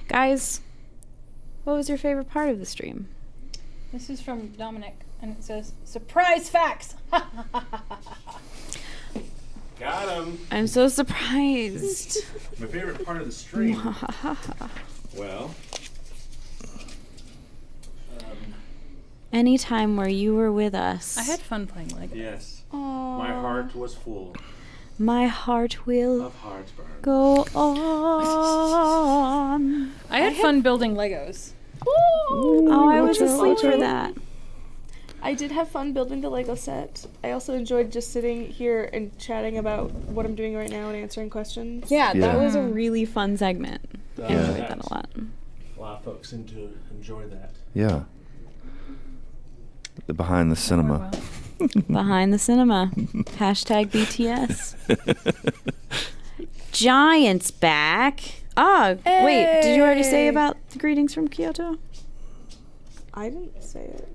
Guys, what was your favorite part of the stream? This is from Dominic, and it says, surprise facts! Got him. I'm so surprised. My favorite part of the stream. Well. Any time where you were with us. I had fun playing Lego. Yes. Aww. My heart was full. My heart will Of heartburn. go on. I had fun building Legos. Oh, I was asleep for that. I did have fun building the Lego set. I also enjoyed just sitting here and chatting about what I'm doing right now and answering questions. Yeah, that Yeah. was a really fun segment. I enjoyed that a lot. A lot of folks seem to enjoy that. Yeah. The behind the cinema. Behind the cinema. Hashtag BTS. Giants back. Oh, wait. Did you already say about the greetings from Kyoto? I didn't say it.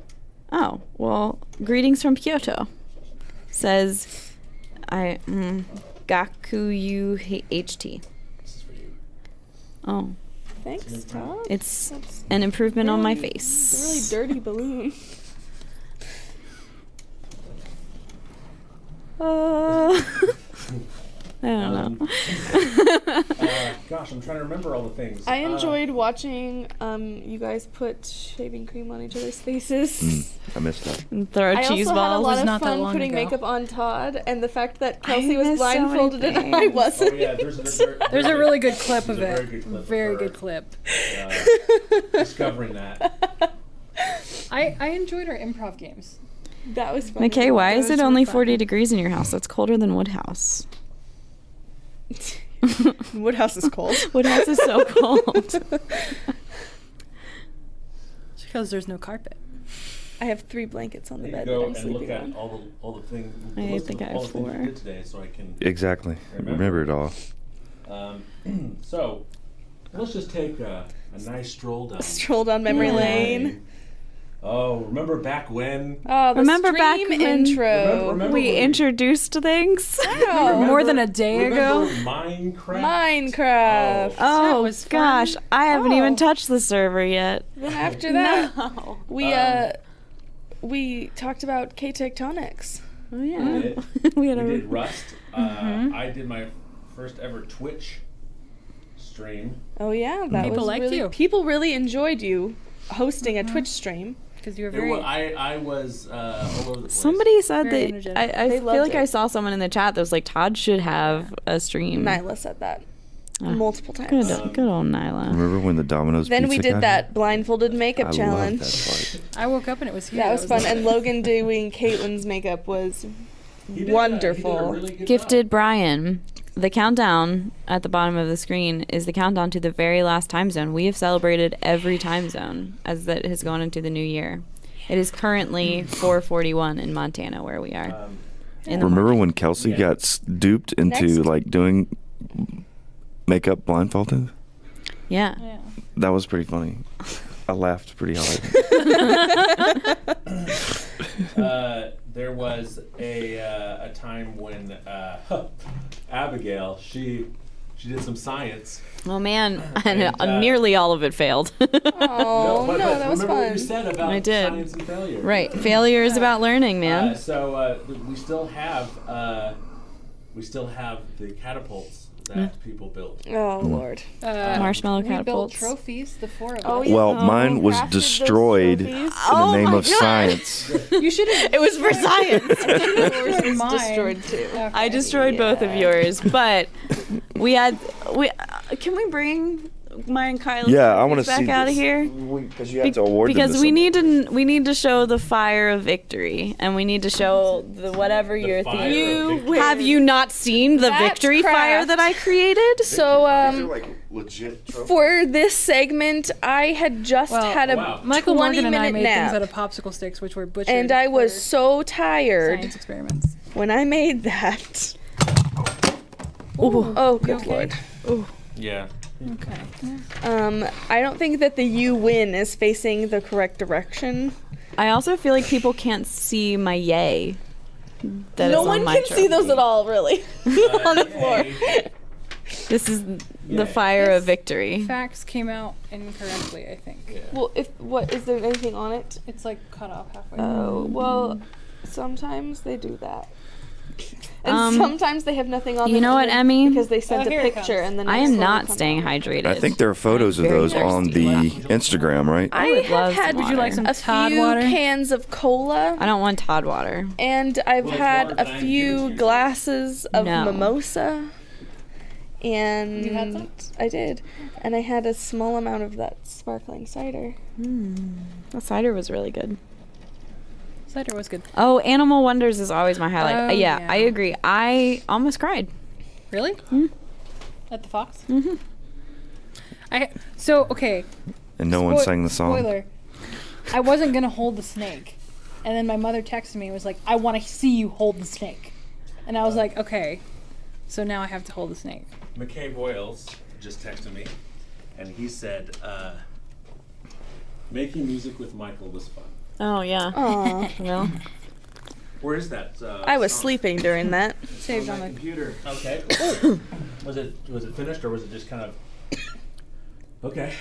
Oh, well, greetings from Kyoto. Says, Gaku-yu-HT. This is for you. Oh, Thanks, Todd. it's That's an improvement on my it's a face. really dirty balloon. I don't know. Gosh, I'm trying to remember all the things. I enjoyed watching you guys put shaving cream on each other's faces. I missed that. And throw I cheese also had a balls. lot was of not that fun long putting ago. makeup on Todd, and the fact that I Kelsey was missed so many blindfolded and I things. wasn't. Oh yeah, there's a really good clip there's of a it. very good clip of Very her, good clip. discovering that. I enjoyed our improv games. That was fun. McKay, why Those is it were only fun. 40 degrees in your house? That's colder than Woodhouse. Woodhouse is cold. Woodhouse is so cold. It's because there's no carpet. I have 3 blankets on the There you bed that go I'm and sleeping look at on. all the things. I list think of I all have the things you 4. did today, so I can. Exactly. Remember it all. So, let's just take a nice stroll down. Stroll down memory lane. Oh, remember back when? Oh, the Remember back stream when- intro. Remember We when introduced things. Wow. More than a day ago. Remember Minecraft? Minecraft. Oh was fun. gosh, I haven't even Oh. touched the server yet. Then after that, No. we talked about K-Tectonics. Oh yeah. We did. we We had did Rust. I did my first ever Twitch stream. Oh yeah, that People was liked really, you. People really enjoyed you hosting a Twitch stream. Because you were It very. wa- I was all over the place. Somebody said Very that energetic. I They feel loved like I it. saw someone in the chat that was like Todd should have a stream. Nyla said that Ah. multiple times. Good old Nyla. Remember when the Domino's Then we pizza did guy? that blindfolded makeup I challenge. love that part. I woke up and it was here. That was fun. like- And Logan doing Caitlin's makeup was He did wonderful. a really good Gifted job. Brian. The countdown at the bottom of the screen is the countdown to the very last time zone. We have celebrated every time zone as that has gone into the new year. It is currently 4:41 in Montana where we are. In the Remember morning. when Kelsey got duped into Next. like doing makeup blindfolded? Yeah. Yeah. That was pretty funny. I laughed pretty hard. There was a time when Abigail she did some science. Oh man, and And, nearly all of it failed. Oh, but that was remember what you fun. said about I did. science and failure. Right. Failure is about learning, man. So we still have the catapults that people built. Oh Lord. Marshmallow We built catapults. trophies, the 4 of Oh, us. yeah. Well, Oh, mine was crafted those destroyed in trophies. Oh the name my of God. science. You should have. It was for science. Yours was Mine. destroyed too. Okay. I destroyed both of yours, but we can we bring Maya and Kyle's Yeah, I want to back see out of this. here? Because you have to award them Because to we somebody. need to show the fire of victory, and we need to show the whatever your fire theme. of victory. Have you not seen the That's victory fire craft. that I created? So like legit trophies. for this segment, I had just Well, had a wow. Michael Morgan and I 20-minute made things nap, out of popsicle sticks, which were butchered. and I was for so tired science experiments. when I made that. Oh, good okay? Lord. Yeah. Okay. I don't think that the you win is facing the correct direction. I also feel like people can't see my yay. That No is on one my can see those trophy. at all, really, on the floor. Yay. This is Yeah. the fire of This victory. Facts came out incorrectly, I think. Yeah. Well, is there anything on it? It's like cut off halfway. Oh, well, sometimes they do that. And Um, sometimes they have nothing on you them know what, Emmy? because they sent Oh, a here it picture comes. and then I am not staying hydrated. I think there are photos of I'm very those on thirsty. the Instagram, right? I would have love had. some Would you like some a Todd few water? cans of cola, I don't want Todd water. and I've Well, it's had water a that I few give it to you. glasses of No. mimosa. And You had some? I did, and I had a small amount of that sparkling cider. The cider was really good. Cider was good. Oh, Animal Wonders is always my highlight. Oh, Yeah, yeah. I agree. I almost cried. Really? Mm. At the Fox? Mm-hmm. Okay. And no one Spoi- sang the song. Spoiler. I wasn't gonna hold the snake, and then my mother texted me and was like, "I want to see you hold the snake," and I was like, "Okay." So now I have to hold the snake. McCabe Oils just texted me, and he said, making music with Michael was fun. Oh, yeah. Aw. Well, Where is that? I was song? sleeping during that. Saved on on my the. computer. Okay. was it finished or was it just kind of? Okay.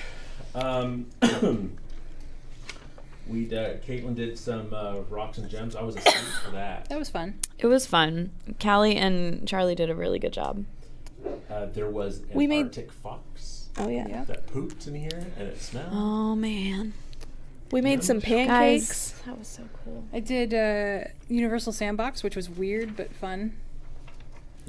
Caitlin did some rocks and gems. I was asleep for that. That was fun. it was fun. Callie and Charlie did a really good job. There was an We made- Arctic fox Oh yeah. Yeah. that pooped in here and it smelled. Oh, man. We made some pancakes. Guys, that was so cool. I did Universal Sandbox, which was weird but fun.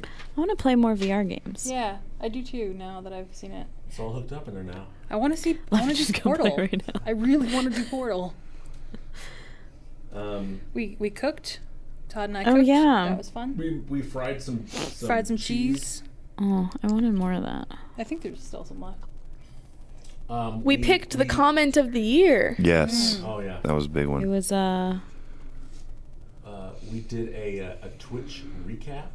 I want to play more VR games. Yeah, I do too. Now that I've seen it, It's all hooked up in there now. I want to see. I Let want me to do just go play Portal. right now. I really want to do Portal. Um, We cooked. Todd and I Oh, cooked. yeah. That was fun. we fried some Fried some cheese. Oh, I wanted more of that. I think there's still some left. We picked the comment of the year. Yes. Oh yeah. That was a big It one. was, We did a Twitch recap.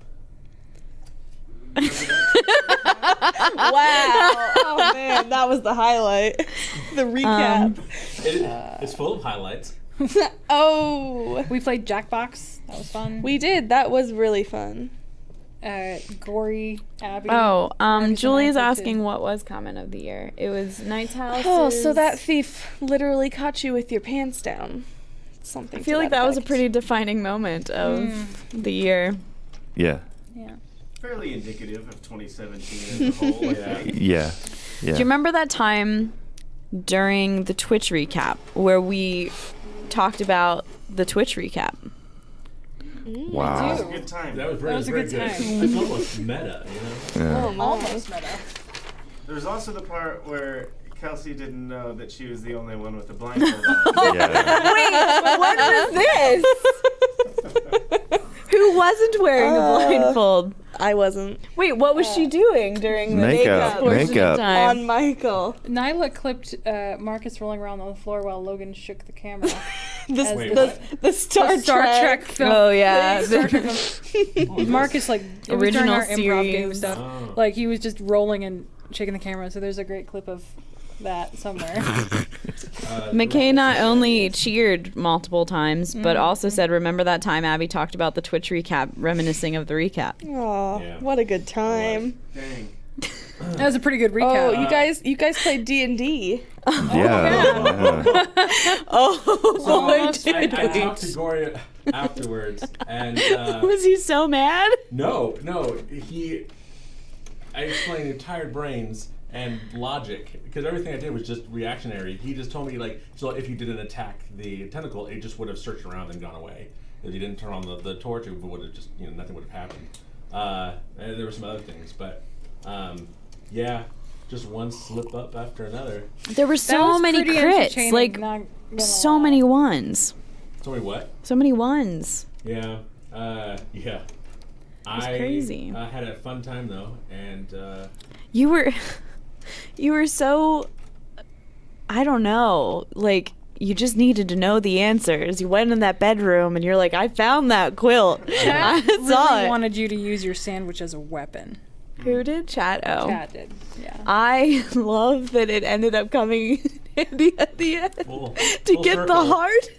Wow. Oh man, that was the highlight. The recap. It's full of highlights. Oh. We played Jackbox. That was fun. We did. That was really fun. Gory Abby. oh, Marcus and Julie's I asking did. what was comment of the year. It was Knight's House. Oh, so that thief literally caught you with your pants down. Something. I feel like that was a pretty defining moment of the year. Yeah. Yeah. Fairly indicative of 2017 as a whole. Yeah. Yeah. Do you remember that time during the Twitch recap where we talked about the Twitch recap? Wow. It was a good time. That was very, was a very good good. time. It's almost meta, you know. Yeah. Oh, my. Almost meta. There was also the part where Kelsey didn't know that she was the only one with the blindfold on. Yeah. Wait, when was this? Who wasn't wearing a blindfold? I wasn't. Wait, what was she doing during the Makeup, portion makeup. of time? On Michael. Nyla clipped Marcus rolling around on the floor while Logan shook the camera. The, Wait, the, what? the Star, Star Trek film. Oh yeah, Star Trek film. Marcus, like, it was during Original our improv game series. stuff. Oh. Like, he was just rolling and shaking the camera, so there's a great clip of that somewhere. McKay not only cheered multiple times, but also said, "Remember that time Abby talked about the Twitch recap, reminiscing of the recap." Aw, Yeah. what a good time. Dang. That was a pretty good recap. Oh, you guys played D&D. Yeah. Yeah. Almost. I talked to Gory afterwards, and Was he so mad? no, I explained the tired brains and logic because everything I did was just reactionary. He just told me so if you didn't attack the tentacle, it just would have searched around and gone away. If you didn't turn on the torch, it would have just nothing would have happened. And there were some other things, but yeah, just one slip up after another. There were That so was many pretty crits, entertaining, like not gonna so lie. many ones, So wait, what? so many ones. Yeah, yeah. was crazy. I had a fun time though, and You were so, I don't know, like you just needed to know the answers. You went in that bedroom and you're like, I found that quilt. I saw Really it. wanted you to use your sandwich as a weapon. Who did? Chat. Oh. Cat did. Yeah. I love that it ended up coming in handy at the end Full to get circle. the heart.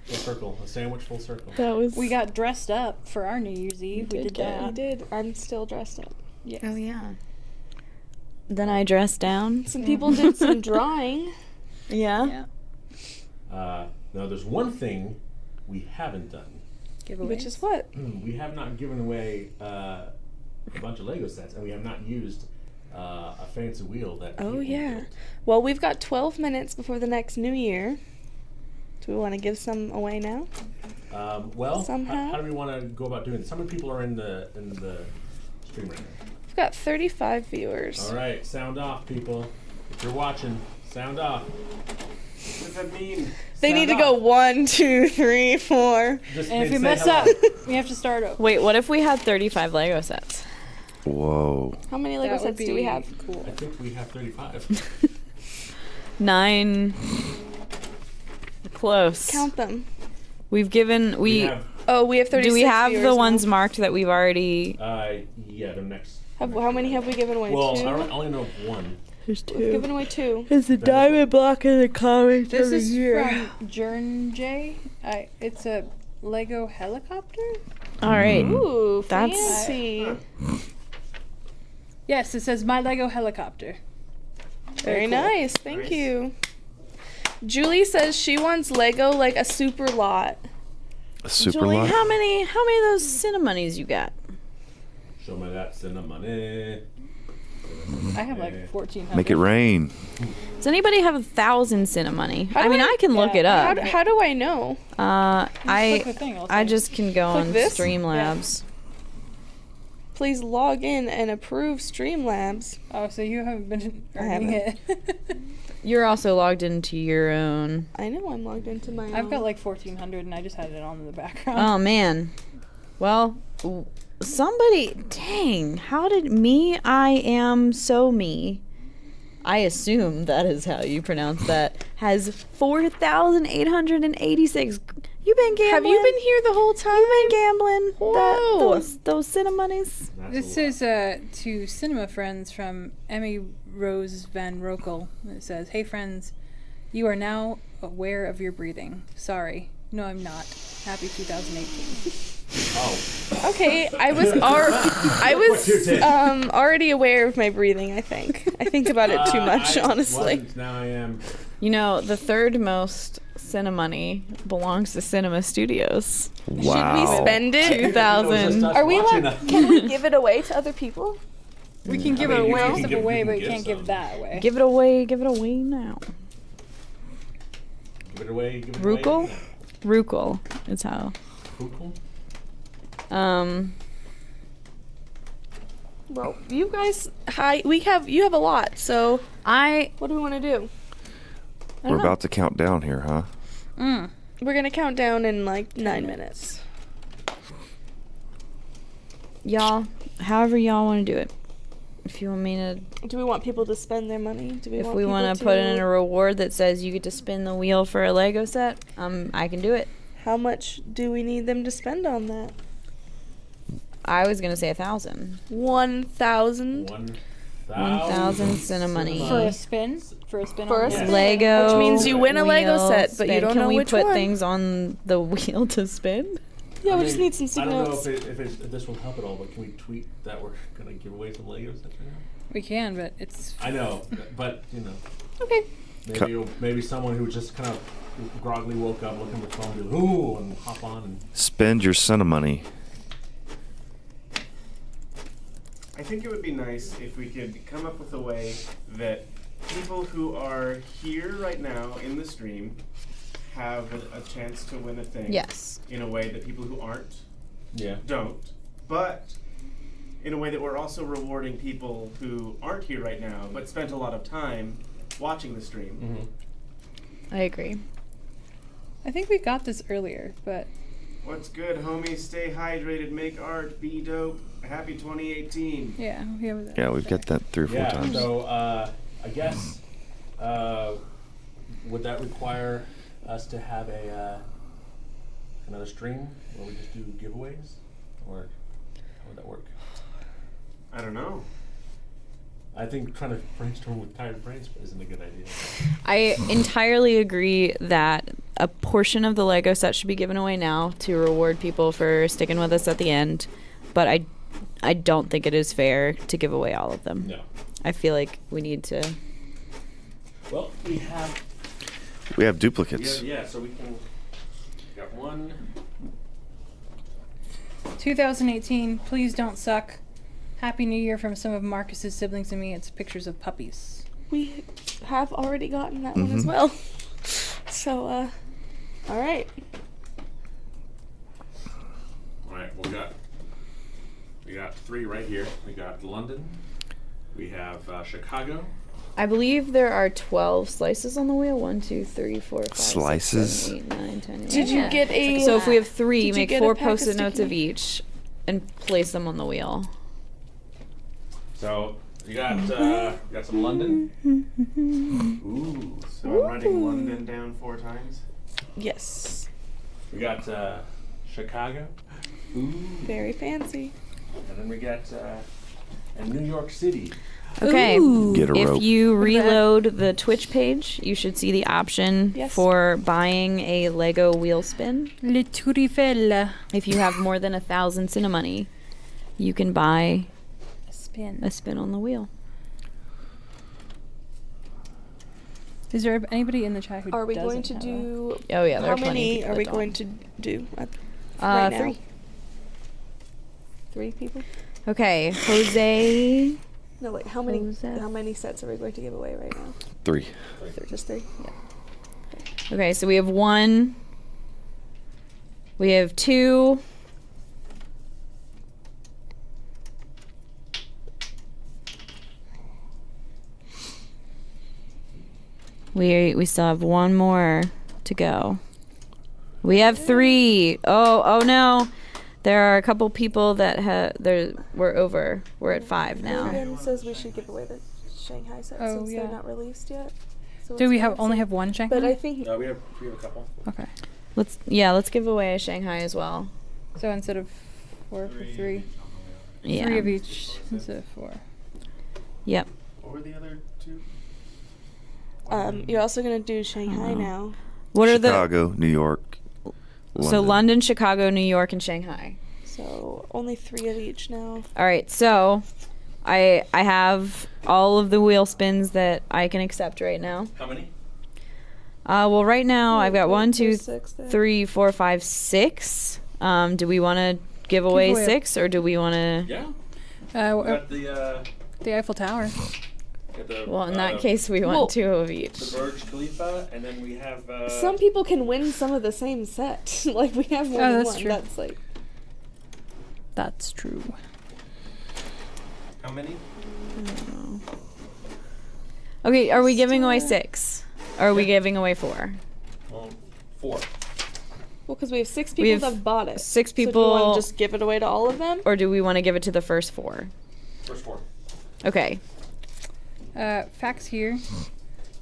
Full circle, a sandwich full circle. That was. We got dressed up for our New Year's Eve. We did did get that. I did. I'm still dressed up. Yes. Oh yeah. Then I dressed down. Some people did some drawing. Yeah. Yeah. Now, there's one thing we haven't done. Giveaways. Which is what? We have not given away a bunch of Lego sets, and we have not used a fancy wheel that. Oh, people yeah. built. Well, we've got 12 minutes before the next new year. Do we want to give some away now? Well, Somehow? how do we want to go about doing this? How many people are in the stream right now? We've got 35 viewers. All right, sound off, people. If you're watching, sound off. What does that mean? They need to go 1, 2, 3, 4. Just And if say we mess hello. up, we have to start over. Wait, what if we had 35 Lego sets? Whoa. How many Lego That would sets do we be have? Cool. I think we have 35. 9. Close. Count them. We've given we have, Oh, we have 36 Do we have viewers the now. ones marked that we've already? yeah, the next. How many have we given away? Well, 2? I only know of one. There's We've given away 2. There's a diamond block in the comments. This is from Jern J. It's a Lego helicopter. All right. Ooh, That's- fancy. Yes, it says my Lego helicopter. Very cool. nice. Thank Nice. you. Julie says she wants Lego like a super lot. A super Julie, lot? how many of those Cinnamonies you got? Show me that cinnamon. I have like 1,400. Make it rain. Does anybody have 1,000 Cinnamony? How I do mean, I can look yeah, it How up. how do I know? Click the thing, it'll I say. just can go Click on this? Streamlabs. Please log in and approve Streamlabs. Oh, so you haven't been I earning it. You're also logged into your own. I know I'm logged into my I've got own. like 1,400 and I just had it on in the background. Oh man. Well, somebody. Dang. How did me? I am so me. I assume that is how you pronounce that. Has 4,886. You been gambling? Have you been here the whole time? You been gambling? Whoa. Those Cinnamonies. This is to cinema friends from Emmy Rose Van Rokel. It says, "Hey friends, you are now aware of your breathing. Sorry, no, I'm not. Happy 2018." Oh, Okay, I was already aware of my breathing. I think about it too much, I honestly. wasn't, now I am. You know, the third most Cinnamony belongs to Cinema Studios. Wow. Should we spend it? 2,000. Are we like? Can we give it away to other people? We can give I mean, it you away, can stuff give- away, you but can you can't give give some. that away. Give it away now. Give it away. Give it Rukel? away. Rukel is how. Rukel? Well, you guys, you have a lot. So what do we want to do? We're about to count down here, huh? We're gonna count down in like 9 minutes. Y'all, however y'all want to do it. If you want me to, Do we want people to spend their money? Do we if want we people want to put in a reward that says you get to spin the wheel for a Lego set, I can do it. How much do we need them to spend on that? I was gonna say 1,000. 1,000. 1,000 Cinnamony. For a spin? For a spin For on a the spin. wheel? Lego. Which means you win a Lego wheel set, but you spin. don't Can know we which put one. things on the wheel to spin? Yeah, we I just mean, need some sticky I don't know notes. if this will help at all, but can we tweet that we're gonna give away some Legos right now? We can, but it's. I know, but you know, Okay. maybe someone who just kind of groggily woke up, looked at the phone, and ooh, and hop on and. Spend your Cinnamony. I think it would be nice if we could come up with a way that people who are here right now in the stream have a chance to win a thing. Yes. In a way that people who aren't Yeah. don't. But in a way that we're also rewarding people who aren't here right now but spent a lot of time watching the stream. Mm-hmm. I agree. I think we got this earlier, but What's good, homies? Stay hydrated, make art, be dope. Happy 2018. yeah, we have that. Yeah, we've got that 3 or 4 Yeah. times. So I guess would that require us to have another stream where we just do giveaways, or how would that work? I don't know. I think trying to brainstorm with tired brains isn't a good idea. I entirely agree that a portion of the Lego set should be given away now to reward people for sticking with us at the end. But I don't think it is fair to give away all of them. No. I feel like we need to. Well, we have. We have duplicates. Yeah, so we can. Got one. 2018, please don't suck. Happy New Year from some of Marcus's siblings and me. It's pictures of puppies. We have already gotten that one as well. So, all right. All right, we got 3 right here. We got London. We have Chicago. I believe there are 12 slices on the wheel. 1, 2, 3, 4, 5, Slices? 6, 7, 8, 9, 10, 11. Did you get a? So if we have 3, Did you make get a 4 pack of post-it notes of sticky? each and place them on the wheel. So you got some London. Ooh, so I'm writing London down 4 times. Yes. We got Chicago. Ooh. Very fancy. And then we got and New York City. Okay. Get a rope. If you reload the Twitch page, you should see the option Yes. for buying a Lego wheel spin. Le Turifel. If you have more than 1,000 Cinemoney, you can buy Spin. a spin on the wheel. Is there anybody in the chat who Are we doesn't going to have do? Oh yeah, there How are plenty many of people are we that going don't. to do? Right now? 3. 3 people? Okay, Jose. No, wait. How many? Who's that? How many sets are we going to give away right now? 3. Just 3. Yeah. Okay, so we have 1. We have 2. We still have 1 more to go. We have 3. Oh no. There are a couple people that we're over. We're at 5 now. Ruben says we should give away the Shanghai set Oh, since yeah. they're not released yet. So Do it's we fine. only have one Shanghai? But I think We have a couple. Okay. Let's give away a Shanghai as well. So instead of 4 for 3, Yeah. 3 of each instead of 4. Yep. What were the other 2? you're also gonna do Shanghai now. What are the Chicago, New York, London. So London, Chicago, New York, and Shanghai. So only 3 of each now. All right, so I have all of the wheel spins that I can accept right now. How many? Well, right now I've got 1, 2, There's 6 there. 3, 4, 5, 6. Do we want to give away away 6, or do we want to? Yeah. Uh, We got the the Eiffel Tower. got the Well, in that case, we want Well- 2 of each. the Burj Khalifa, and then we have Some people can win some of the same set. Like we have more Oh, than that's one. true. That's like That's true. How many? Okay, are we giving away Still- 6? Or are we giving away 4? well, 4. well, because we have 6 We people have that have bought it. 6 So do you people, want to just give it away to all of them? or do we want to give it to the first 4? First 4. Okay. Facts here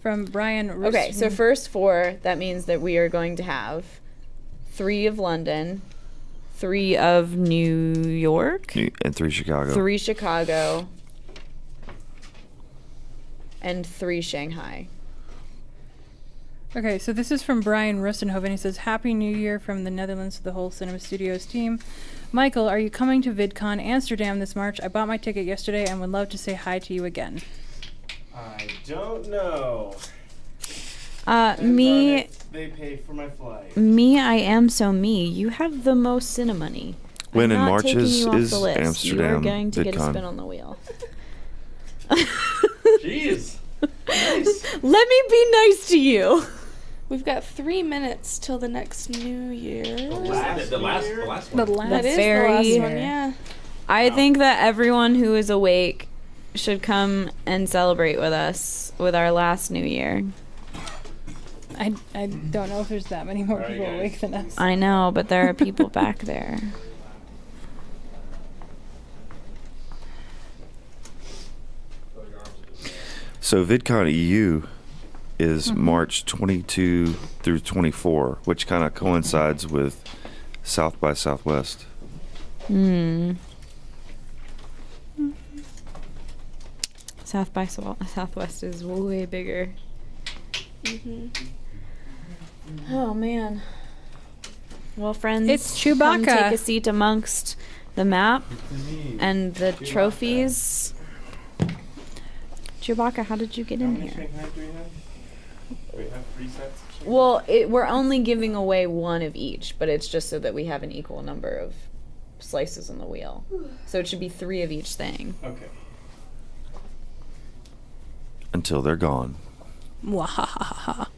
from Brian. Okay, so first 4, that means that we are going to have 3 of London, 3 of New York, And 3 Chicago. 3 Chicago, and 3 Shanghai. Okay, so this is from Brian Rustenhoven. He says, Happy New Year from the Netherlands to the whole Cinema Studios team. Michael, are you coming to VidCon Amsterdam this March? I bought my ticket yesterday and would love to say hi to you again. I don't know. Me, If they pay for my flight. I am so me. You have the most Cinemoney. When I'm in not March taking is you off the list. You are Amsterdam going to get a VidCon. spin on the wheel. Jeez. Nice. Let me be nice to you. We've got 3 minutes till the next New Year. The last The one. That is very- the last one, yeah. I think that everyone who is awake should come and celebrate with us with our last New Year. I don't know if there's that many more All right, people guys. awake than us. I know, but there are people back there. So VidCon EU is March 22 through 24, which kind of coincides with South by Southwest. South by Southwest is way bigger. Oh man. Well, friends, It's come Chewbacca. take a seat amongst the map and the trophies. Chewbacca, how did you get in here? Shanghai do we have? We have 3 sets. Well, we're only giving away one of each, but it's just so that we have an equal number of slices on the wheel. So it should be 3 of each thing. Okay. Until they're gone. Mwahaha.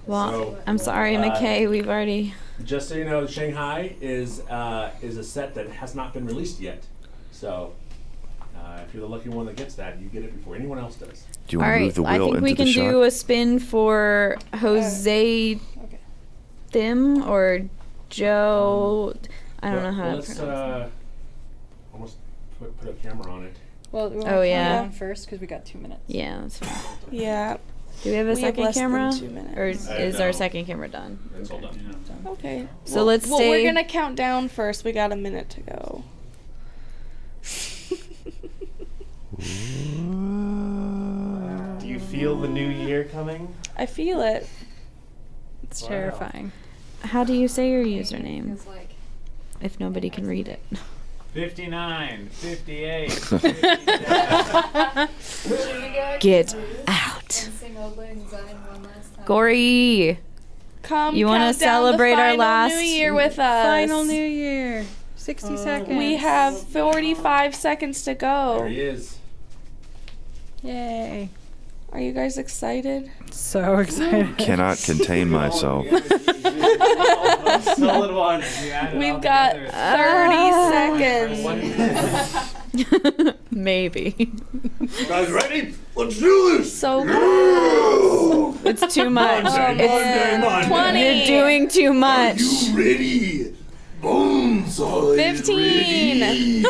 Well, So, I'm sorry, McKay. We've already. Just so you know, Shanghai is a set that has not been released yet. So if you're the lucky one that gets that, you get it before anyone else does. Do you All want to right, move the I wheel think into we the can shot? do a spin for Jose Okay. Thim or Joe. I don't know how to Let's pronounce almost put a camera on it. Well, we want Oh, to yeah. on first because we got 2 minutes. it. Yeah, that's fine. Yeah. Do we have a We have second less than camera? 2 minutes. Or is our second camera done? It's all done. Okay. So let's Well, stay. we're gonna count down first. We got a minute to go. Do you feel the new year coming? I feel it. It's Wow. terrifying. How do you say your username? If nobody can read it. 59, 58, Get out. Gory. Come. You wanna count down celebrate the our final last- New Year with us? Final New Year. 60 seconds. We have 45 seconds to There go. he is. Yay. Are you guys excited? So excited. Cannot contain myself. Solid one. We've got 30 seconds. Maybe. Guys, ready? Let's do this. So It's too much. Monday. 20. You're doing too much. Ready? Bones. 15.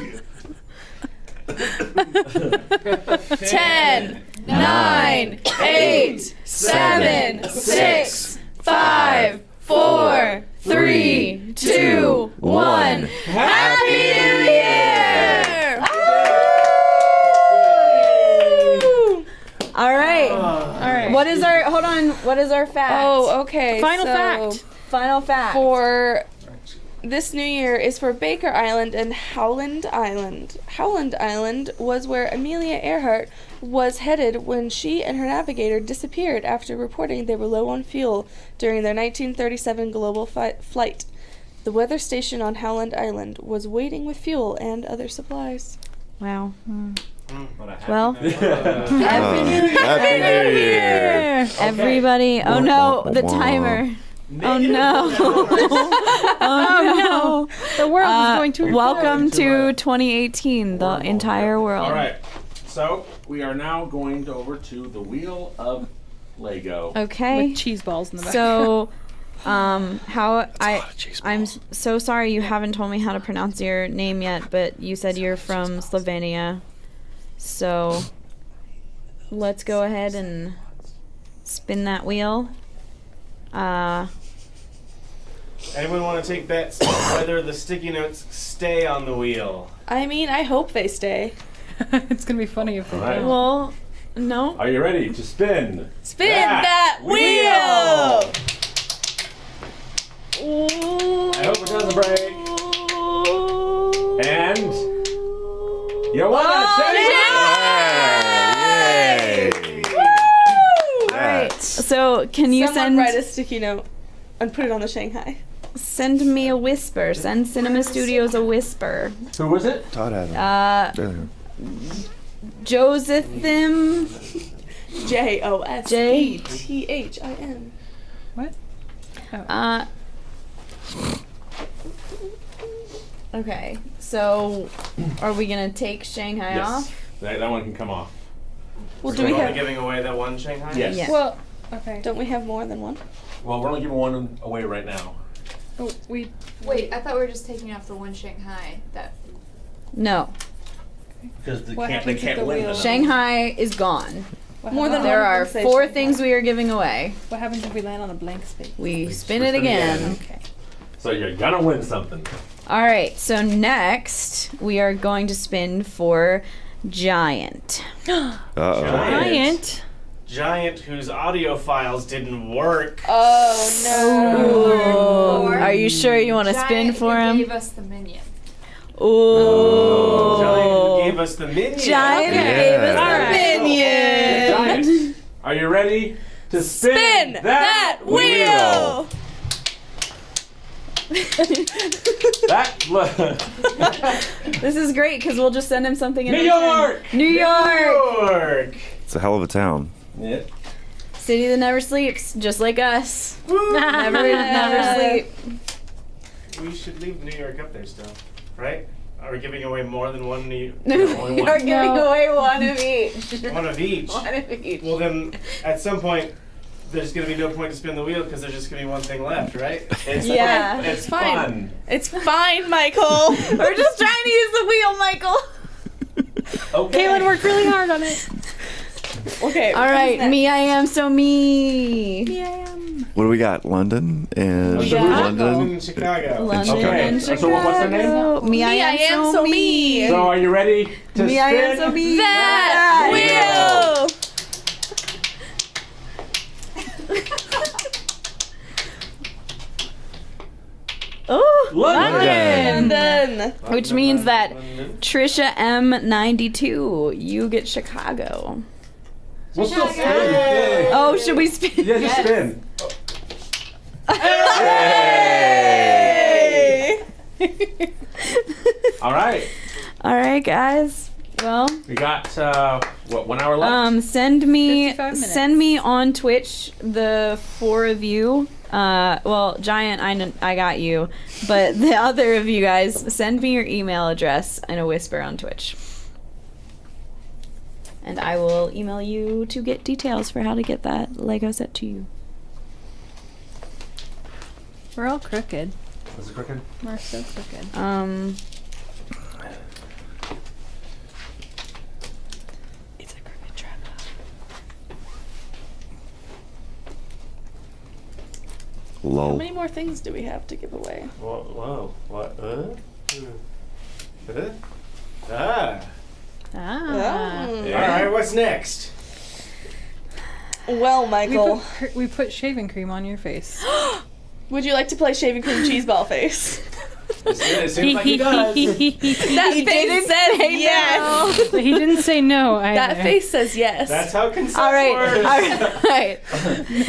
10, 9, 8, 7, 6, 5, 4, 3, 2, 1. Happy New Year! All right. All right. What is our, hold on, what is our fact? Oh, okay. Final so fact. Final fact. For this new year is for Baker Island and Howland Island. Howland Island was where Amelia Earhart was headed when she and her navigator disappeared after reporting they were low on fuel during their 1937 global flight. The weather station on Howland Island was waiting with fuel and other supplies. Wow. What a happy Well. night. Happy New Year! Everybody. Oh no, the timer. Oh no. Oh no. The world is going to Welcome to 2018, the entire world. All right. So we are now going over to the wheel of Lego. Okay. with cheese balls in the back. So, I'm so sorry you haven't told me how to pronounce your name yet, but you said you're from Slovenia. So, let's go ahead and spin that wheel. Anyone want to take bets on whether the sticky notes stay on the wheel? I mean, I hope they stay. It's gonna be funny if they All right. don't. Well, no. Are you ready to spin? Spin that wheel! I hope it doesn't break. And you won Yay! All right. So, can you Someone write a sticky note and put it on the Shanghai. send me a whisper? Send Cinema Studios a whisper. Who was it? Todd had them. There they Josephim. Josephthin. What? Okay, so are we gonna take Shanghai off? That one can come off. Well, So do we we're only have? giving away that one Shanghai? Yes. Yeah. Well, okay. Don't we have more than one? Well, we're only giving one away right now. Oh, we Wait, I thought we were just taking off the one Shanghai. That No, Because they What can't happens if the win wheel- them. Shanghai is gone. More than There one are can say 4 Shanghai. things we are giving away. What happens if we land on a blank space? We spin We're it spinning again. Okay. So you're gonna win something. All right, so next we are going to spin for Giant. Uh-oh. Giant. Giant whose audio files didn't work. Oh no. Or Are you sure you want to spin Giant for who him? gave us the minion. Ooh. Giant who gave us the minion. Giant Okay. gave us All the right. minion. Giant, are you ready to spin, that wheel. This is great because we'll just send him something in New return. York! New York! York. It's a hell of a town. Yep. City that never sleeps, just like us. Woo. Never sleep. We should leave New York up there still, right? Are we giving away more than one? We Only are one. giving away one of each. One of each. One of each. Well, then, at some point, there's going to be no point to spin the wheel because there's just going to be one thing left, right? It's Yeah. It's Fine. fun. It's fine, Michael. We're just trying to use the wheel, Michael. Okay. Kaylin worked really hard on it. Okay. All right, me, I am so me. What do we got? London and We got London. in Chicago. London Okay, and so Chicago. what's their name? Me, I am so me. So are you ready to Me, spin? I am so me. That wheel. Oh, London. London. Which means that Trisha M92, you get Chicago. We'll still spin. Chicago. Yay. Oh, should we spin? Yeah, just spin. All right. All right, guys. Well, We got, what, 1 hour left? send me 55 minutes. send me on Twitch the 4 of you. Well, Giant, I got you, but the other of you guys, send me your email address in a whisper on Twitch, and I will email you to get details for how to get that Lego set to you. We're all crooked. Was it crooked? We're so crooked. It's a crooked trap. How Lol. many more things do we have to give away? Whoa. What? Ah. Ah. Oh. All right, what's next? Well, Michael, We put shaving cream on your face. would you like to play shaving cream cheeseball face? It seems like he does. That face said yes. But he didn't say no either. That face says yes. That's how consent All right, works. all right.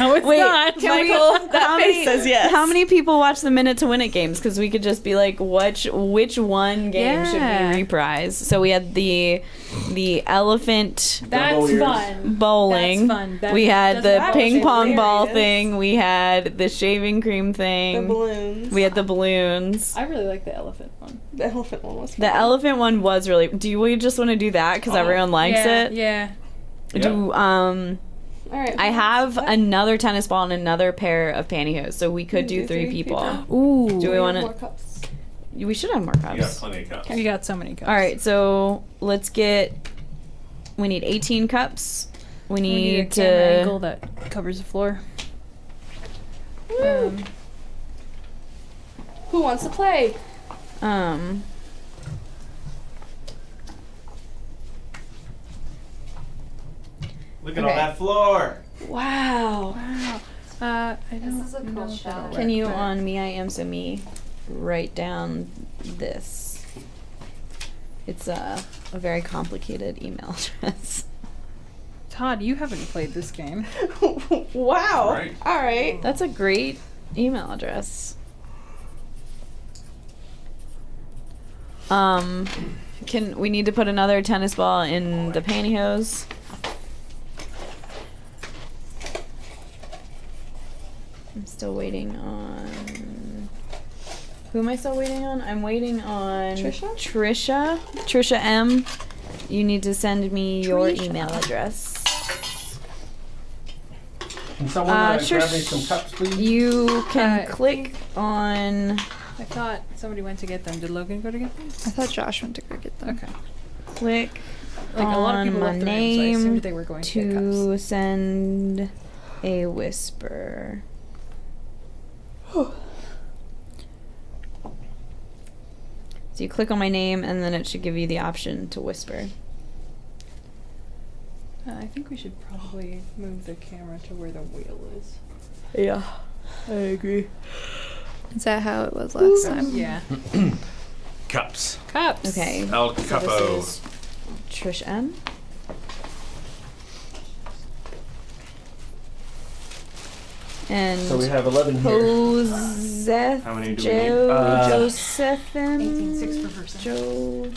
No, it's Wait, not. can we- Michael, that how face many- says yes. How many people watch the Minute to Win It games? Because we could just be like, which one game should Yeah. we reprise? So we had the elephant That's Double ears. fun. bowling. That's fun. That We had doesn't the have ping shaving pong cream. ball Hilarious. thing. We had the shaving cream The thing. balloons. We had the balloons. I really like the elephant one. The elephant one was fun. The elephant one was really. Do we just want to do that because everyone likes yeah, it? Yeah. Do All right. I have another tennis ball and another pair of pantyhose, so we could do three people. Ooh. Do we want more to? cups? We should have more You got cups. plenty of cups. We got so many cups. All right, so let's get. We need 18 cups. We We need a need camera to. angle that covers the floor. Who wants to play? Look at all that floor. Wow. I This don't is a cool know if shot. that'll Can work, you but- on Me I Am So Me write down this? It's a very complicated email address. Todd, you haven't played this game. Wow. Right. All right. That's a great email address. Can we need to put another tennis ball in the pantyhose? I'm still waiting on. Who am I still waiting on? I'm waiting on Trisha? Trisha M. You need to send me your Trisha. email address. Can someone grab me Trish, some cups, please? You can Uh, click on. I thought somebody went to get them. Did Logan go to get them? I thought Josh went to go get them. Okay. Click Like a lot of on people my left the room, so I name assumed they were going to get cups. to send a whisper. So you click on my name and then it should give you the option to whisper. I think we should probably move the camera to where the wheel is. Yeah, I agree. Is that how it was last time? Yeah. Cups. Cups. Okay. El So Capo. this is Trish M. And So we have 11 here. Joseph, How many do we Josephim, 18.6 per person.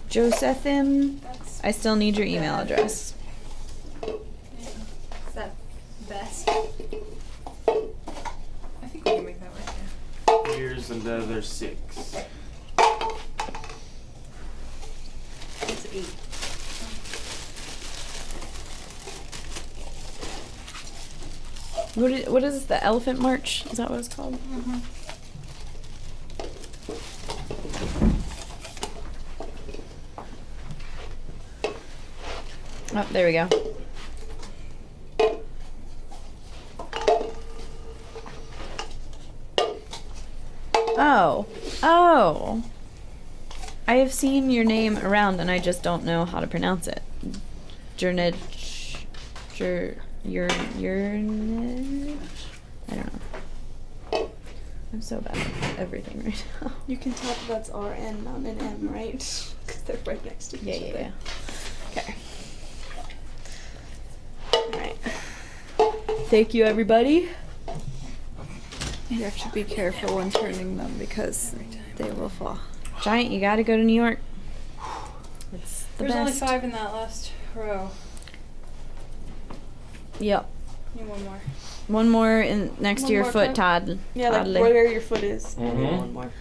Josephim. I still need your email address. Is that best? I think we can make that work. Yeah. Here's another 6. It's 8. What is the Elephant March? Is that what it's called? Oh, there we go. Oh. I have seen your name around and I just don't know how to pronounce it. Jernij. I don't know. I'm so bad at everything right now. You can tell that that's RN, not an M, right? Because they're right next to each other. Yeah. Okay. Alright. Thank you, everybody. You have to be careful when turning them because they will fall. Giant, you gotta go to New York. It's the There's only best. 5 in that last row. Yep. Need one more. One more next One to your more foot, cup? Todd. Yeah, like Toddler. where your foot is. Mhm. One more.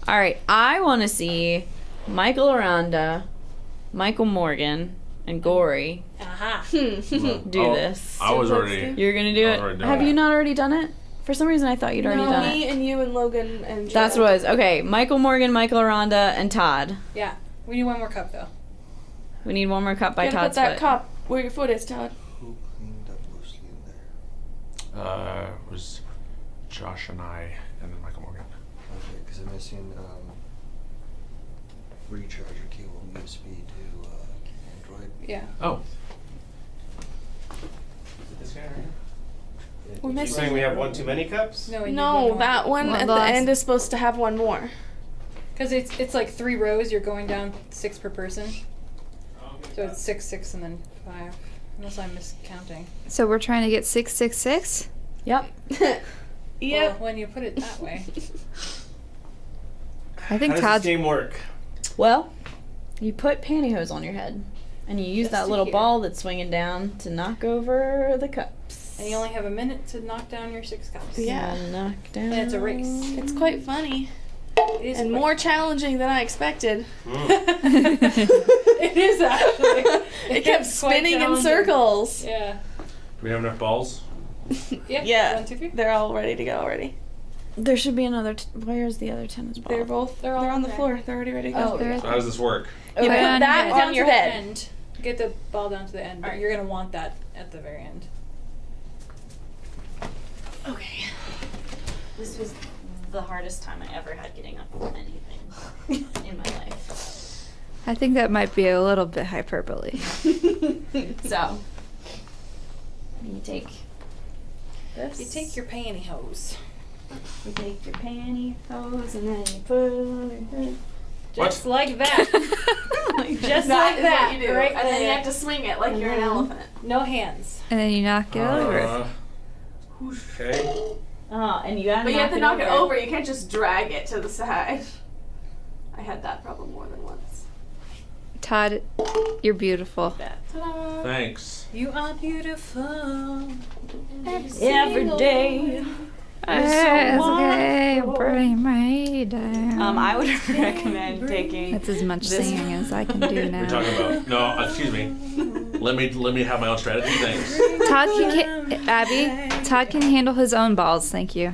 All right, I want to see Michael Aranda, Michael Morgan, and Gory Aha. do Oh, this. I was already. You're gonna do I it. was already doing Have it. you not already done it? For some reason, I thought you'd already No, done me it. and you and Logan and That's Joe. what it was. Okay, Michael Morgan, Michael Aranda, and Todd. Yeah. We need one more cup though. We need one more cup by You gotta Todd's put that foot. cup where your foot is, Todd. Who cleaned up mostly in there? It was Josh and I, and then Michael Morgan. Okay, because I'm missing recharger cable USB to Android. Yeah. Oh. This guy right here? We're You missing. saying we have one too many cups? No, we need one No, more. that one One at the last. end is supposed to have one more. Because it's like 3 rows. You're going down 6 per person. So it's 6, 6, and then 5. Unless I'm miscounting. So we're trying to get 666? Yep. Well, Yep. when you put it that way. I think How does Todd's this game work? Well, you put pantyhose on your head, and you use Just that to little hear. ball that's swinging down to knock over the cups. And you only have a minute to knock down your 6 cups. Yeah. And knock down. And it's a race. It's quite funny. It is And quite- more challenging than I expected. It is actually. It kept is quite spinning in challenging. circles. Yeah. Do we have enough balls? Yep. Yeah. 1, 2, 3. They're all ready to go already. There should be another. Where's the other tennis ball? They're both. They're all on the there. floor. They're already ready to go. Oh, there. So how does this work? You Okay. put on that your Down on to your the head. end. Get the ball down to the end, but you're gonna want that at the very end. Okay. This was the hardest time I ever had getting up with anything in my life. I think that might be a little bit hyperbole. So, you take this. You take your pantyhose. You take your pantyhose and then you put it on your head. Just like that. Just like is that. what you do. Right and then you there. have to swing it like you're an elephant. No hands. And then you knock it over. Okay. Oh, and you gotta But you have to knock it over. You can't just drag it to the side. I had that problem more than once. Todd, you're beautiful. Ta-da! Thanks. You are beautiful. every day. It's okay, bring me down. I would recommend taking. That's as much this- singing as I can do What are now. you talking about? No, excuse me. Let me have my own strategy. Thanks. Todd can, Abby, Todd can handle his own balls, thank you.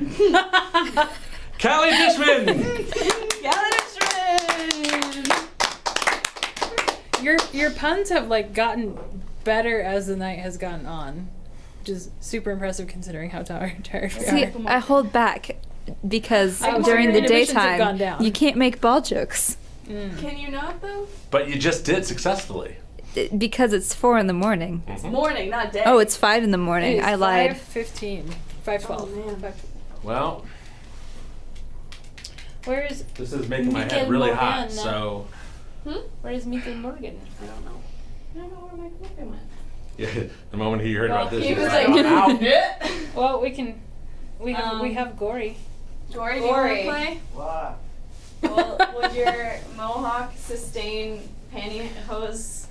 Callie Dishman! Your puns have like gotten better as the night has gone on, which is super impressive considering how tired we See, are. I hold back because Oh, so during your the inhibitions have daytime, gone down. you can't make ball jokes. Can you not though? But you just did successfully. because it's 4 in the morning. Morning, not day. Oh, it's 5 in the morning. I lied. 5:15. 5:12. Oh, man. Well, Where is this is making my head Miguel really Morgan, hot. So, Where is Miguel Morgan? I don't know where my Morgan went. yeah, the moment he heard about this, He he was like, like, "Ow." Well, we have Gory. Gory, do you want to Gory. play? What? Well, would your mohawk sustain pantyhose?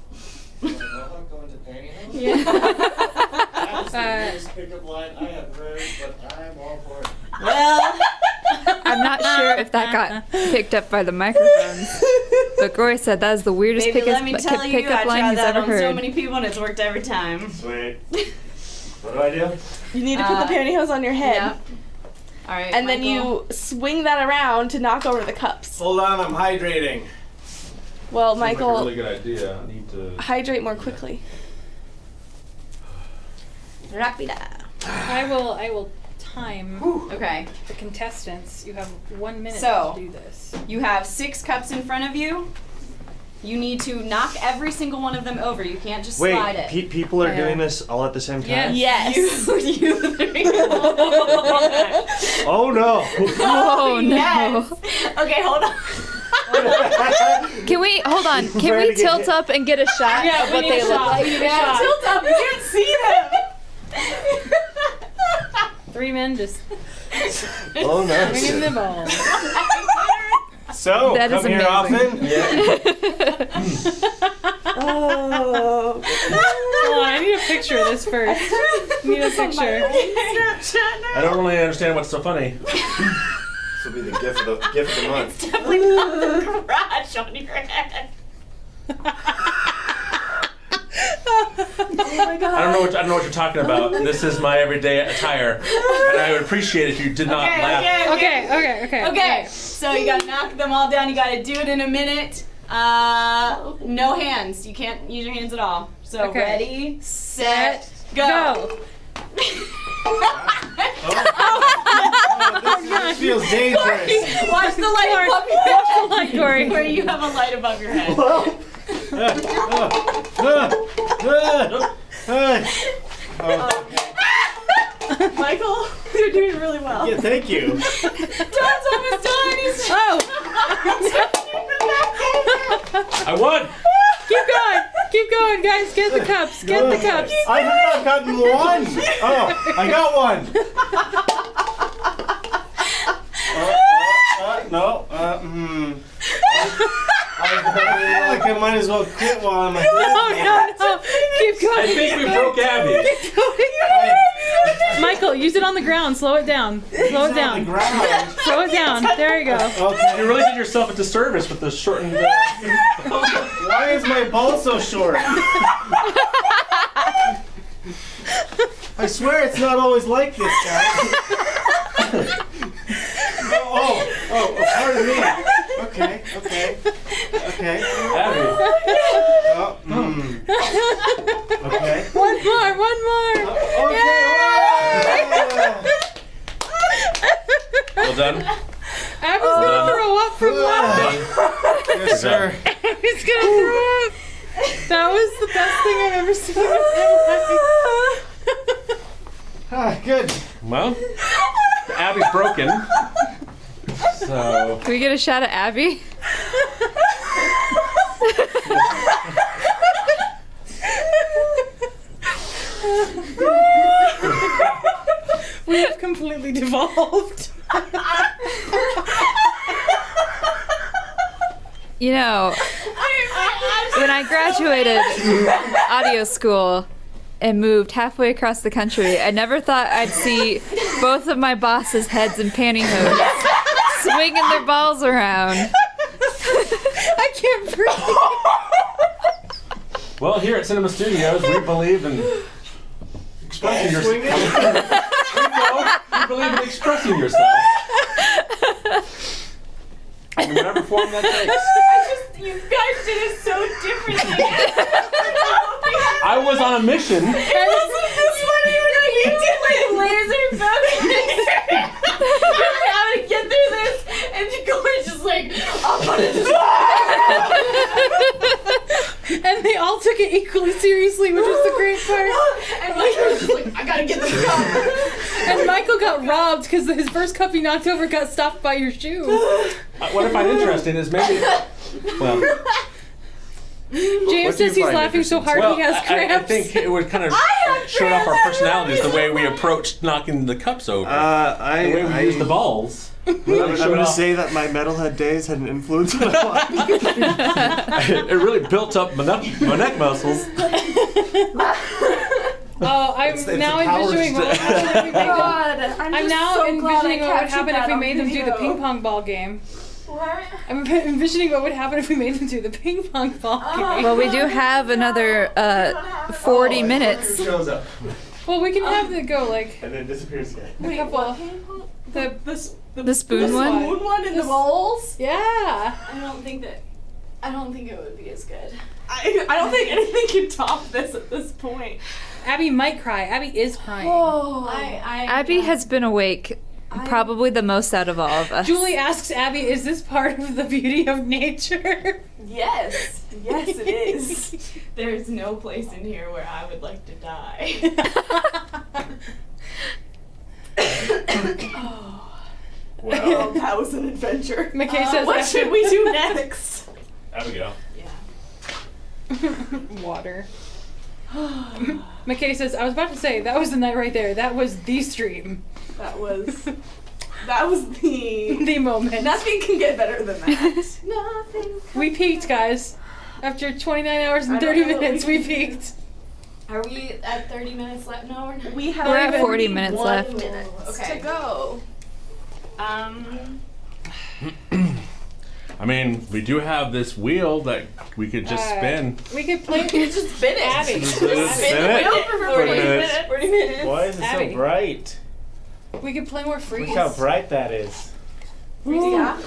Going to pantyhose? Yeah. That's the weirdest pickup line I have heard, but I'm all for it. Well, I'm not sure if that got picked up by the microphones, but Gory said that is the weirdest baby, let me tell you, I pickup line tried he's that ever on so heard. many people and it's worked every time. Sweet. What do I do? You need to put the pantyhose on your head. Yep. All right, And then Michael. you swing that around to knock over the cups. Hold on, I'm hydrating. Well, Seems like Michael, a really good idea. I need to. hydrate more quickly. Rapida. I will time Okay. the contestants. You have 1 minute So- to do this. You have 6 cups in front of you. You need to knock every single one of them over. You can't just slide it. People are doing this all at the same time? Yes. Yes. You three. Oh no! Oh no! Yes. Okay, hold on. Can we hold on? Can Prepared we to get tilt hit. up and get a shot Yeah, of we what need they a look shot. like? We need a shot. Tilt up. You can't see them. 3 men just Oh no! swinging the ball. So, That is come here amazing. often? Oh. Hold on, I need a picture of this first. Need a picture. I don't really understand what's so funny. This will be the gift of the month. Definitely not the crash on your head. I don't know what you're talking about. This is my everyday attire, and I would appreciate it if you did not laugh. Okay. Okay, so you gotta knock them all down. You gotta do it in a minute. No hands. You can't use your hands at all. So Okay. ready, set, go. Go. This feels dangerous. Watch the light above your head. Watch the light, Gory. Where you have a light above your head. Michael, you're doing really well. Yeah, thank you. Don's almost done. He's I won. Keep going, guys. Get the cups. Get the cups. I have not gotten one. Oh, I got one. No. I feel like I might as well quit while I'm ahead. No. Keep going. I think we broke Abby. Michael, use it on the ground. Slow it down. Slow it On the down. ground. Slow it down. There you go. Okay. You really did yourself a disservice with the shortened. Why is my ball so short? I swear it's not always like this, guys. Oh, pardon me. Okay. Abby. Oh, Okay. One more. Okay. Well done. Abby's gonna throw up from laughing. Yes, sir. Abby's gonna throw up. That was the best thing I've ever seen in my life. Good. Well, Abby's broken. So. Can we get a shot of Abby? We have completely devolved. You know, when I graduated audio school and moved halfway across the country, I never thought I'd see both of my boss's heads in pantyhose swinging their balls around. I can't breathe. Well, here at Synema Studios, we believe in expressing yourself. We believe in expressing yourself. In whatever form that takes. You guys did it so differently. I was on a mission. It wasn't this funny when you did like laser focus. How to get through this, and Corey's just like, I'm gonna And they all took it equally seriously, which was the great part. And Michael was just like, I gotta get this cup. And Michael got robbed because his first cup he knocked over got stopped by your shoe. What I find interesting is maybe. Well, James says he's laughing so hard he has cramps. I think it would kind of show off our personalities the way we approached knocking the cups over. The way we used the balls. I'm going to say that my metalhead days had an influence on my life. It really built up my neck muscles. Oh, I'm now envisioning what would happen if we made them. God, I'm now envisioning what would happen if we made them do the ping pong ball game. What? I'm envisioning what would happen if we made them do the ping pong ball game. Well, we do have another 40 minutes. Who shows up Well, we can have it go like and then disappears again. a couple. The The spoon one? Spoon one in the bowls? yeah. I don't think it would be as good. I don't think anything can top this at this point. Abby might cry. Abby is crying. Oh, Abby has been awake probably the most out of all of us. Julie asks Abby, "Is this part of the beauty of nature?" Yes, it is. There's no place in here where I would like to die. Well, That was an adventure. McKay says, "What should we do next?" There we go. Water. McKay says, "I was about to say that was the night right there. That was the stream, That was the the moment. Nothing can get better than that. Nothing. We peaked, guys. After 29 hours and I don't 30 know what minutes, we we peaked." Are we at 30 minutes left? No, we're not. We have We're at 40 minutes 41 left. minutes Okay. to go. I mean, we do have this wheel that we could just spin. We could play. Just spin it. Abby. Spin it. Wheel for 40 minutes. 40 minutes. why is it Abby. so bright? We could play more freeze. Look how bright that is. Yeah.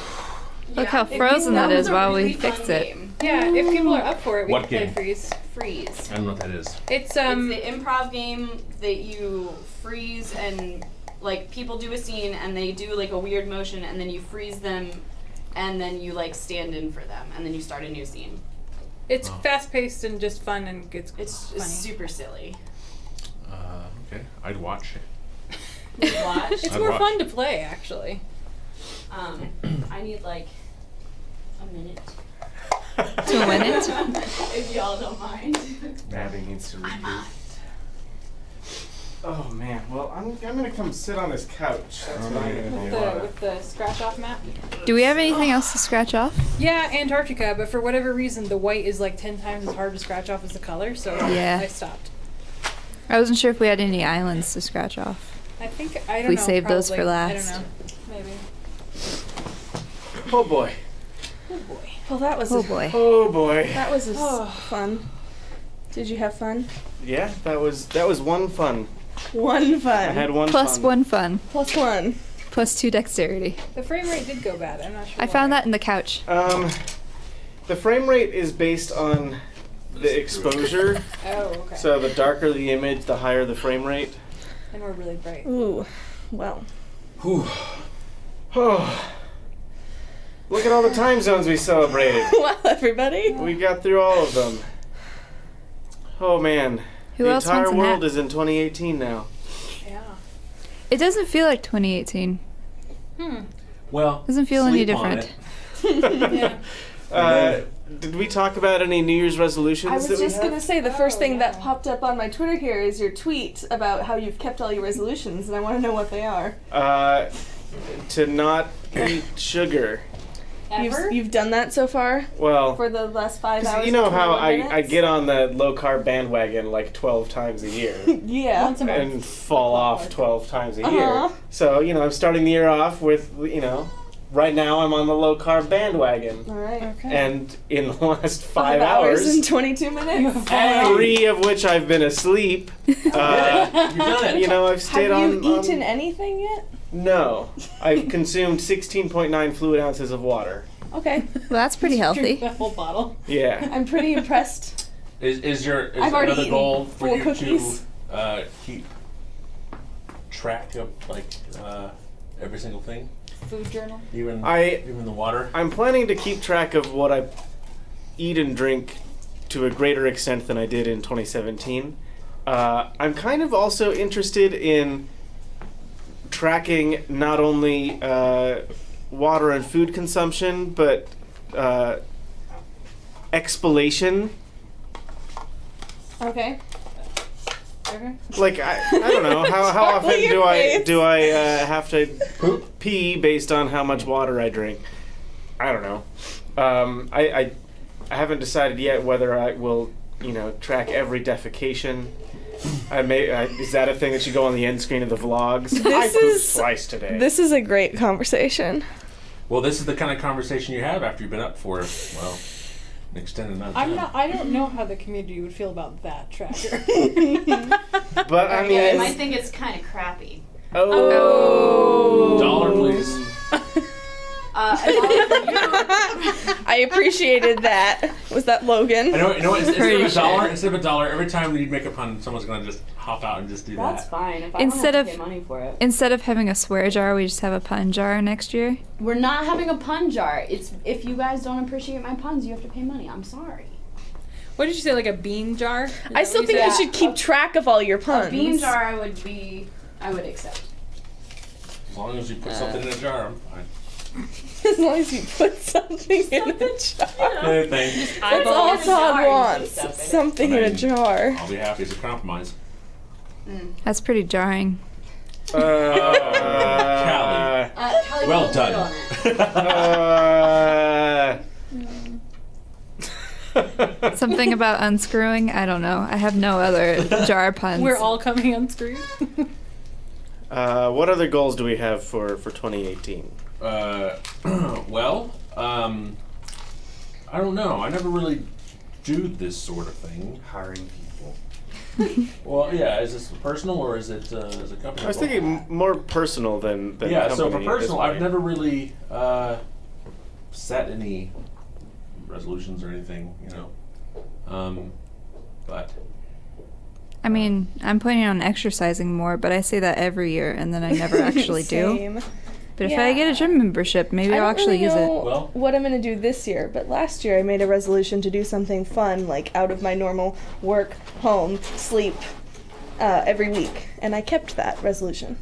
Look how frozen that is while we fix it. Yeah, if people are up for it, we What can game? play freeze. Freeze. I don't know what that is. It's It's the improv game that you freeze and like people do a scene and they do like a weird motion and then you freeze them and then you like stand in for them and then you start a new scene. it's fast paced and just fun and it's It's funny. super silly. Okay, I'd watch it. Watch. It's I'd more watch. fun to play actually. I need like a minute. To win it? If y'all don't mind. Abby needs to reboot. Oh man, well I'm gonna come sit on this couch. That's what I'm gonna do. With the scratch off map. Do we have anything else to scratch off? Yeah, Antarctica, but for whatever reason the white is like 10 times as hard to scratch off as the color, so Yeah. I stopped. I wasn't sure if we had any islands to scratch off. I think I don't We know. saved those for probably. last. I don't know. Maybe. Oh boy. Well, that was Oh boy. Oh boy. that was fun. Did you have fun? Yeah, that was one fun. One fun. I had one Plus fun. one fun. Plus one. Plus 2 dexterity. The frame rate did go bad. I'm not sure. I found that in the couch. The frame rate is based on the exposure. Oh, okay. So the darker the image, the higher the frame rate. And we're really bright. Ooh, well. Oh. Look at all the time zones we celebrated. Well, everybody. We got through all of them. Oh man. Who the else entire wants a world nap? is in 2018 now. Yeah. It doesn't feel like 2018. Well, Doesn't feel any sleep on different. it. Yeah. Did we talk about any New Year's resolutions I was that we just have? gonna say the first thing that yeah. popped up on my Twitter here is your tweet about how you've kept all your resolutions, and I want to know what they are. To not eat sugar. Ever? You've done that so far Well, for the last 5 'cause hours. you know and how 21 I minutes? get on the low carb bandwagon like 12 times a year Yeah. Once a month. and fall off 12 times a Uh-huh. year. So, I'm starting the year off with, right now I'm on the low carb bandwagon. All right. Okay. And in the last 5 5 hours, and 22 minutes. 3 of which I've been asleep, You've done it. I've stayed Have on. you eaten anything yet? No. I've consumed 16.9 fluid ounces of water. Okay. Well, that's pretty Drink healthy. the whole bottle. Yeah. I'm pretty impressed. Is I've already another eaten goal for 4 you cookies. to keep track of every single thing, Food journal. even I- even the water? I'm planning to keep track of what I eat and drink to a greater extent than I did in 2017. I'm kind of also interested in tracking not only water and food consumption, but expellation. Okay. Like I don't know how often do I have to pee based on how much water I drink. I don't know. I haven't decided yet whether I will track every defecation. Is that a thing that should go on the end screen of the vlogs? I pooped twice today. This is a great conversation. Well, this is the kind of conversation you have after you've been up for, well, an extended amount of time. I don't know how the community would feel about that tracker. But I mean, I might think it's kind of crappy. $1, please. I appreciated that. Was that Logan? I know what, instead of a dollar, every time you make a pun, someone's going to just hop out and just do That's that. fine. If I Instead don't have of- to pay money for it. Instead of having a swear jar, we just have a pun jar next year. We're not having a pun jar. It's if you guys don't appreciate my puns, you have to pay money. I'm sorry. What did you say, like a bean jar? Is I that still what think you you said? should keep track of all your puns. A bean jar, I would accept. As long as you put something in a jar, I'm fine. As long as you put something in a jar. Anything. That's all in a Todd jar, you wants. can stuff it. Something in a jar. I'll be happy as a compromise. That's pretty jarring. Callie. Callie, Well put done. a lid on it. Something about unscrewing? I don't know. I have no other jar puns. We're all coming unscrewed. what other goals do we have for 2018? Well, I don't know. I never really do this sort of thing. Hiring people. Well, yeah. Is this personal or is it as a company? I was thinking more personal than Yeah. So for company at this personal, I've point. never really set any resolutions or anything. But I mean, I'm planning on exercising more, but I say that every year and then I never actually do. Same. But if I get a gym membership, maybe I'll actually use it. Well- what I'm going to do this year, but last year I made a resolution to do something fun, like out of my normal work, home, sleep, every week. And I kept that resolution.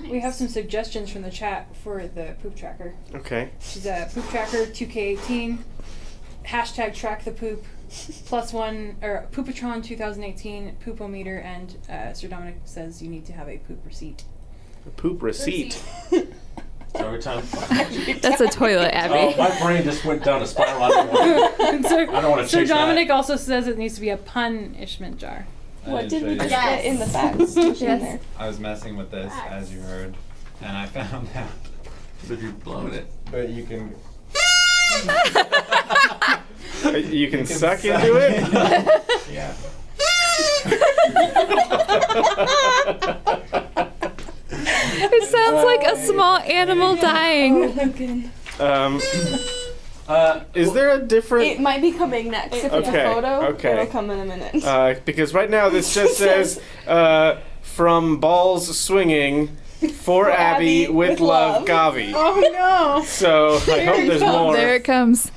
We have some suggestions from the chat for the poop tracker. Okay. She's a poop tracker 2K18. Hashtag track the poop. +1 or Poopatron 2018 poopometer, and Sir Dominic says you need to have a poop receipt. A poop receipt. so every time. That's a toilet, Oh, Abby. my brain just went down a spiral. I don't want to Sir chase Dominic that. also says it needs to be a punishment jar. What did we show you. just get in the facts? Yes. There? I was messing with this, as you heard, and I found out. So if you've blown it. But you can. You can suck into it? Yeah. It sounds like a small animal dying. Logan. Is there a different... It might be coming next. If it's Okay, a photo, okay. it'll come in a minute. because right now this just says, from balls swinging, for Abby, with love, Gavi. Oh no! So I hope there's more. There it comes.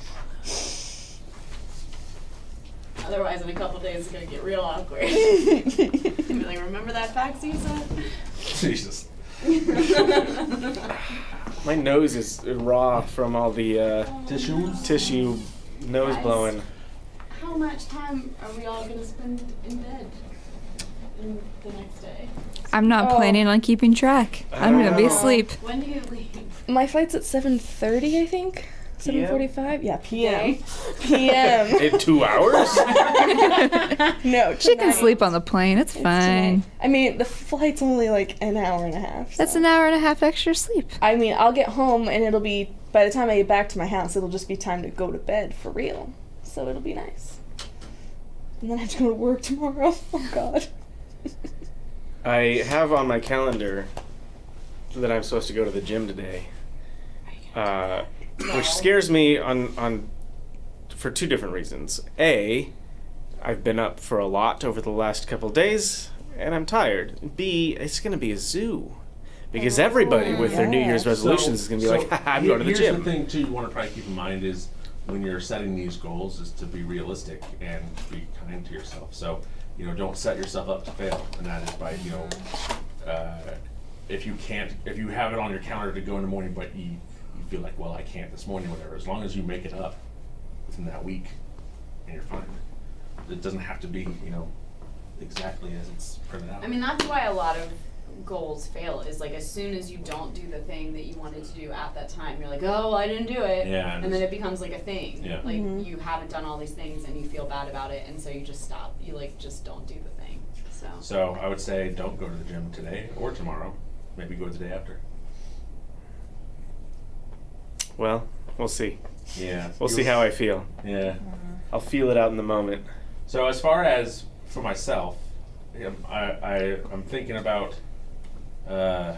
Otherwise, in a couple days, it's gonna get real awkward. Be like, remember that fax you said? Jesus. My nose is raw from all the tissue nose Guys. blowing. How much time are we all gonna spend in bed in the next day? I'm not planning on keeping track. I'm gonna be asleep. When do you leave? My flight's at 7:30, I think. 7:45. Yeah, p.m. Today? p.m. In 2 hours? No, She can tonight. sleep on the plane. It's It's fine. tonight. I mean, the flight's only like an hour and a half. That's so. an hour and a half extra sleep. I mean, I'll get home and it'll be, by the time I get back to my house, it'll just be time to go to bed for real. So it'll be nice. And then I have to go to work tomorrow. Oh, God. I have on my calendar that I'm supposed to go to the gym today, which scares me for two different reasons. A, I've been up for a lot over the last couple days, and I'm tired. B, it's going to be a zoo. Because everybody with their New Year's resolutions is going to be like, haha, I'm going to the Here's gym. the thing, too, you want to probably keep in mind is when you're setting these goals is to be realistic and be kind to yourself. So, don't set yourself up to fail, and that is by, if you have it on your calendar to go in the morning, but you feel like, well, I can't this morning, whatever, as long as you make it up within that week, and you're fine. It doesn't have to be, exactly as it's printed out. I mean, that's why a lot of goals fail, is like as soon as you don't do the thing that you wanted to do at that time, you're like, oh, I didn't do it. Yeah, and then it becomes like a thing. Yeah. Like you haven't done all these things and you feel bad about it, and so you just stop. You just don't do the thing. So I would say don't go to the gym today or tomorrow. Maybe go the day after. Well, we'll see. Yeah. We'll see how I feel. Yeah. I'll feel it out in the moment. So as far as for myself, I'm thinking about, so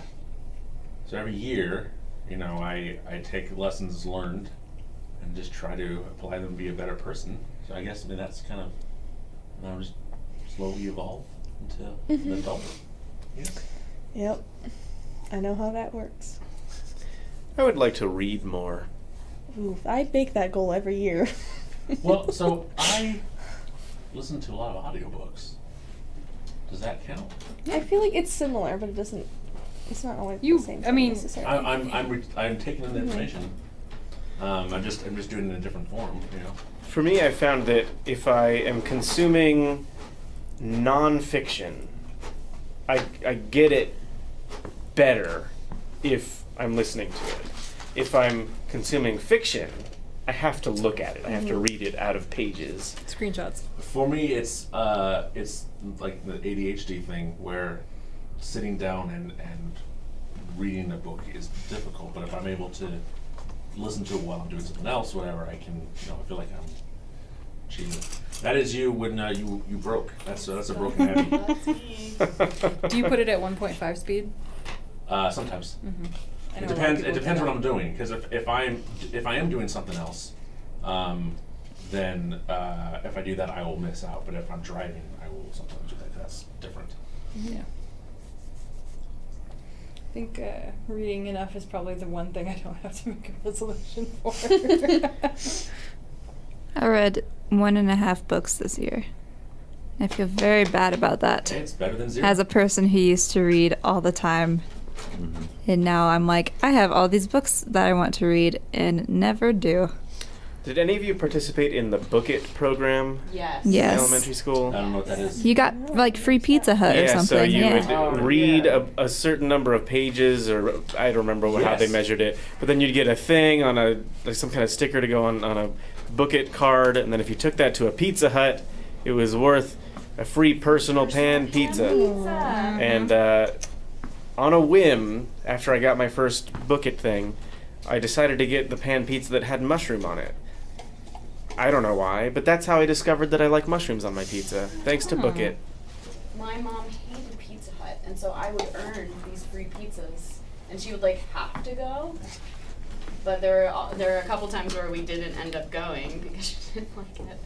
every year, I take lessons learned and just try to apply them to be a better person. So I guess that's kind of, just slowly evolve into an adult. Yes. Yep. I know how that works. I would like to read more. Ooh, I make that goal every year. Well, so I listen to a lot of audiobooks. Does that count? I feel like it's similar, but it's not always the same thing necessarily. I'm taking in the information. I'm just doing it in a different form, For me, I found that if I am consuming nonfiction, I get it better if I'm listening to it. If I'm consuming fiction, I have to look at it. I have to read it out of pages. Screenshots. For me, it's like the ADHD thing where sitting down and reading a book is difficult. But if I'm able to listen to it while I'm doing something else, whatever, I can, I feel like I'm achieving it. That is you when you broke. That's a broken Abby. That's me. Do you put it at 1.5 speed? Sometimes. Mm-hmm. It depends. It depends what I'm doing. Because if I am doing something else, then if I do that, I will miss out. But if I'm driving, I will sometimes do that. That's different. Yeah. I think reading enough is probably the one thing I don't have to make a resolution for. I read 1.5 books this year. I feel very bad about that. It's better than 0. As a person who used to read all the time, and now I'm like, I have all these books that I want to read and never do. Did any of you participate in the Book It program Yes. in Yes. elementary school? I don't know what that is. You got like free Pizza Hut or Yeah, something. so you yeah. would read a certain number of pages, or I don't remember how they Yes. measured it, but then you'd get a thing on like some kind of sticker to go on a Book It card, and then if you took that to a Pizza Hut, it was worth a free personal pan pizza. And on a whim, after I got my first Book It thing, I decided to get the pan pizza that had mushroom on it. I don't know why, but that's how I discovered that I like mushrooms on my pizza, thanks to Book It. My mom hated Pizza Hut, and so I would earn these free pizzas, and she would have to go. But there are a couple times where we didn't end up going because she didn't like it.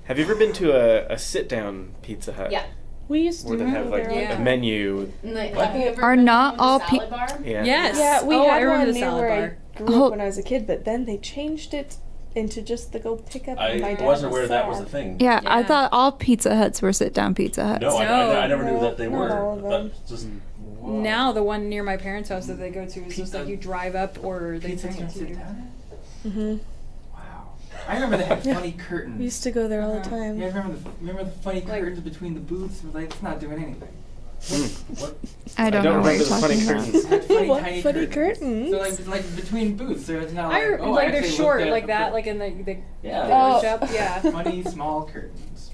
Have you ever been to a sit-down Pizza Hut? Yeah. We used to Where they have go like there. Yeah. a menu. And, have you ever Are been not to all the pi- salad bar? Yeah. Yes. Yeah, we I had remember one the near salad where bar. I grew Oh. up when I was a kid, but then they changed it into just the go pick up. and my I dad wasn't was aware that was sad. a thing. Yeah, I Yeah. thought all Pizza Huts were sit-down Pizza Huts. No, I never knew that they not were. all of them. But just Now the one near my parents' house that they go to is just like you drive up or they bring it to you. Mhm. Wow. I remember they had funny curtains. We used to go there all the time. Yeah, remember the funny curtains between the booths? Like, it's not doing anything. I don't know what remember you're the funny talking about. curtains. It had funny, What tiny funny curtains? curtains? So like between booths, so it's not like oh, I like they're actually short looked at like a that, per- like in the Yeah. push up. Yeah. funny small curtains.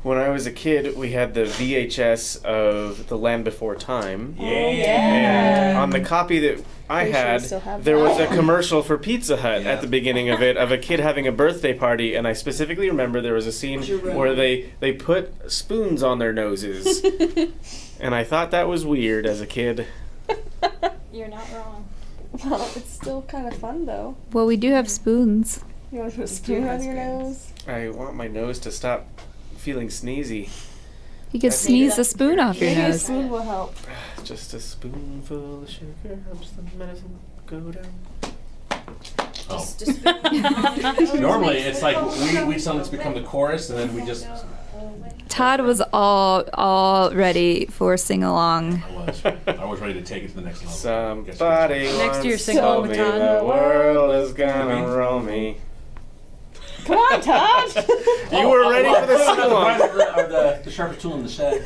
When I was a kid, we had the VHS of The Land Before Time. And on the copy that I Pretty sure we had, still have there that. was a commercial for Pizza Hut at the beginning of it, of a kid having a birthday party, and I specifically remember there was a scene where they put spoons on their noses. And I thought that was weird as a kid. You're not wrong. Well, it's still kind of fun though. Well, we do have spoons. You want to put a spoon on your nose? I want my nose to stop feeling sneezy. You could sneeze the that's spoon off your Maybe a nose. spoon will help. Just a spoonful of sugar helps the medicine go down. Normally, it's like we suddenly become the chorus, and then we just. Todd was all ready for sing along. I was ready to take it to the next level. Somebody Next year, once sing along told with me Todd. the world is gonna roll me. Come on, Todd. You were ready for the sing along. The sharpest tool in the shed.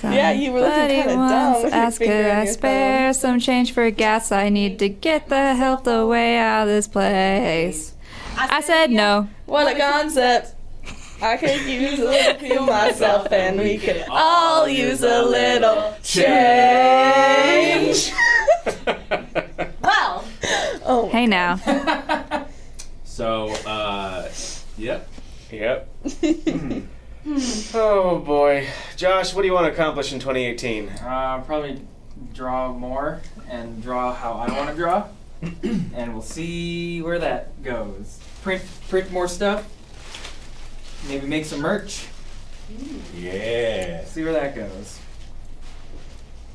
Yeah, you were looking Somebody kind of dumb. once with your asked, finger could on I your spare some change for gas? I need to get the hell the way out of this place. I said no. phone. What a concept. I could use a little fuel myself, and we could all use a little change. Well, Oh, Hey now. So, yep. Yep. Oh boy, Josh, what do you want to accomplish in 2018? Probably draw more and draw how I want to draw, and we'll see where that goes. Print more stuff. Maybe make some merch. Yeah. See where that goes.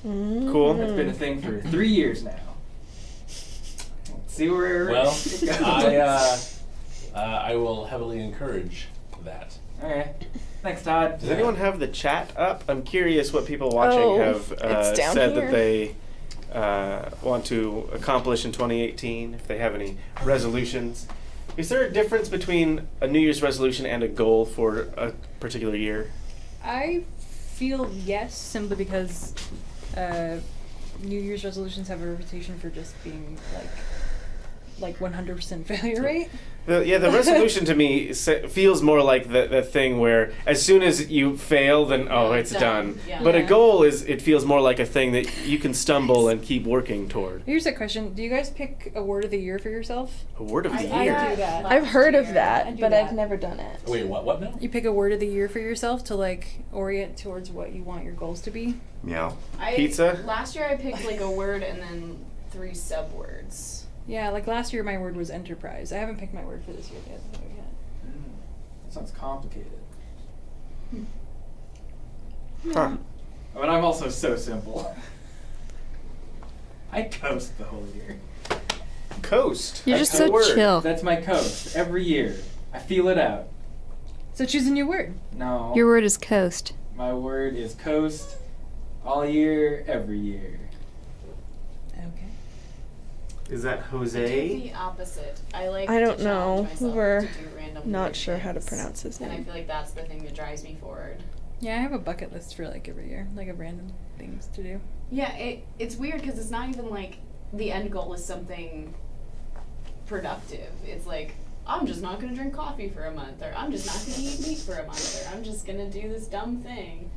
Cool. That's been a thing for 3 years now. See where Well, it goes. I will heavily encourage that. Okay. Thanks, Todd. Does anyone have the chat up? I'm curious what people watching Oh, have it's down said here. that they want to accomplish in 2018, if they have any resolutions. Is there a difference between a New Year's resolution and a goal for a particular year? I feel yes, simply because New Year's resolutions have a reputation for just being like 100% failure rate. The resolution to me feels more like the thing where as soon as you fail, then it's done. Yeah. But a Yeah. goal it feels more like a thing that you can stumble and keep working toward. Here's a question: do you guys pick a word of the year for yourself? A word of the I year. do that. I've heard of I that, do but that. I've never done it. Wait, what now? You pick a word of the year for yourself to orient towards what you want your goals to be. Meow. Pizza? Last year I picked like a word and then 3 subwords. Yeah, like last year my word was enterprise. I haven't picked my word for this year yet. That sounds complicated. Huh. But I'm also so simple. I coast the whole year. Coast. You're That's just a so word. chill. That's my coast. Every year. I feel it out. So choose a new word. No. Your word is coast. My word is coast. All year, every year. Okay. Is that I do Jose? the opposite. I like I don't to challenge know. myself We're to do random Not weird sure how to things. pronounce his And I name. feel like that's the thing that drives me forward. Yeah, I have a bucket list for every year, of random things to do. Yeah, it's weird because it's not even like the end goal is something productive. It's like, I'm just not going to drink coffee for a month, or I'm just not going to eat meat for a month, or I'm just going to do this dumb thing.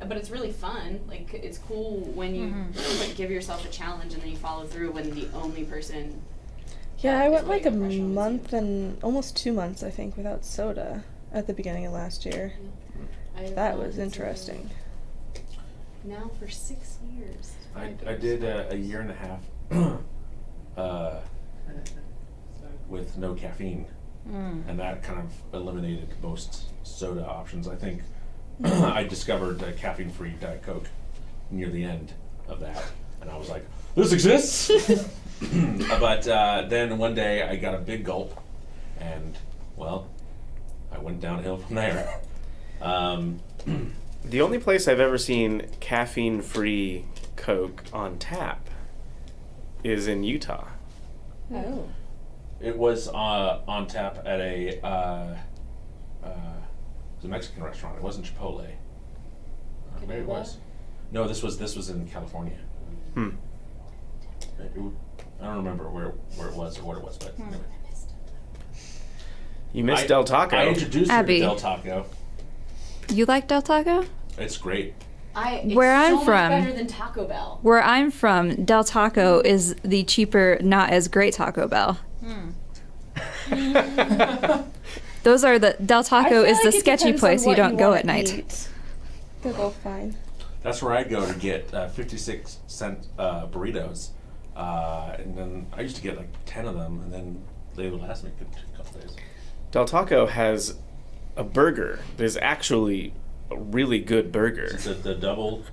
But it's really fun. Like, it's cool when you give yourself a challenge and then you follow through when the only person. Yeah, that I is went like a putting pressure on is month you. and almost 2 months, I think, without soda at the beginning of last year. I've That gone was to interesting. Now for 6 years. I did a year and a half with no caffeine, and that kind of eliminated most soda options. I think I discovered caffeine-free Diet Coke near the end of that, and I was like, "This exists." But then one day I got a big gulp, and well, I went downhill from there. The only place I've ever seen caffeine-free Coke on tap is in Utah. Oh. It was on tap at it was a Mexican restaurant. It wasn't Chipotle. Maybe it was. No, this was in California. Hmm. I don't remember where it was or what it was, but anyway. You missed Del Taco. I introduced her Abby. to Del Taco. You like Del Taco? It's great. It's Where I'm so much from- better than Taco Bell. Where I'm from, Del Taco is the cheaper, not as great Taco Bell. Those are the Del Taco is the sketchy place you don't go at night. They're both fine. That's where I go to get 56-cent burritos, and then I used to get like 10 of them, and then they would last me a couple days. Del Taco has a burger that is actually a really good burger. It's the double.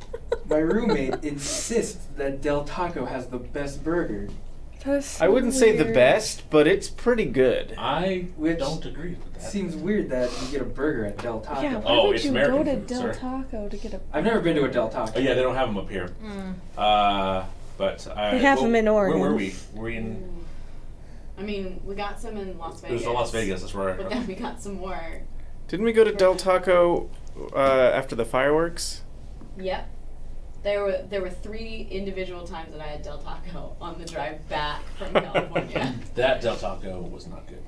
My roommate insists that Del Taco has the best burger. I wouldn't say the best, but it's pretty good. I Which don't agree with that. Seems weird that you get a burger at Del Taco. Yeah, why Oh, would it's you American go to food, Del sir. Taco to get a... I've never been to a Del Taco. Oh yeah, they don't have them up here. But They have them in Oregon. Where were we? Were we in? I mean, we got some in Las It Vegas. was Las Vegas. That's where. But then we got some more. Didn't we go to Del Taco after the fireworks? Yep. There were 3 individual times that I had Del Taco on the drive back from California. That Del Taco was not good.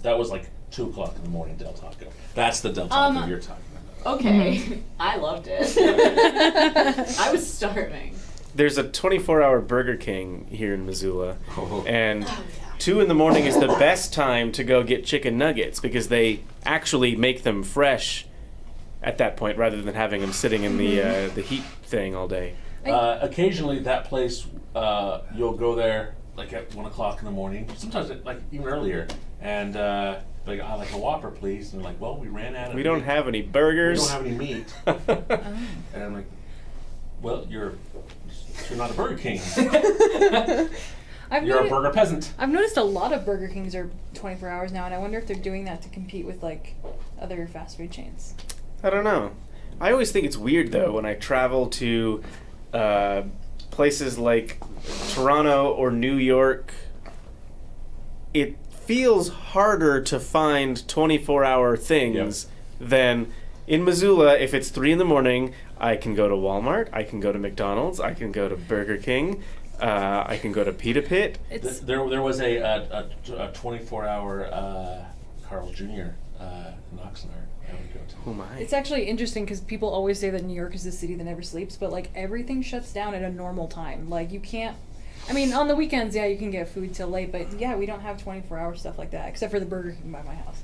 That was like 2:00 in the morning Del Taco. That's the Del Taco you're talking about. Okay. I loved it. I was starving. There's a 24-hour Burger King here in Missoula, Oh. and 2 in the morning is the best time to go get chicken nuggets because they actually make them fresh at that point rather than having them sitting in the heat thing all day. Occasionally, that place you'll go there like at 1:00 in the morning. Sometimes like even earlier, and like I like a Whopper, please. And they're like, well, we ran out of. We don't meat. have any We burgers. don't have any meat. And I'm like, well, you're not a Burger King. You're a burger peasant. I've noticed a lot of Burger Kings are 24 hours now, and I wonder if they're doing that to compete with like other fast food chains. I don't know. I always think it's weird though when I travel to places like Toronto or New York. It feels harder to find 24-hour things than in Missoula. If it's 3 in the morning, I can go to Walmart, I can go to McDonald's, I can go to Burger King, I can go to Pita Pit. There was a 24-hour Carl Jr. in Oxnard. I would go to. Oh my! It's actually interesting because people always say that New York is the city that never sleeps, but like everything shuts down at a normal time. Like you can't. I mean, on the weekends, yeah, you can get food till late, but yeah, we don't have 24-hour stuff like that except for the Burger King by my house.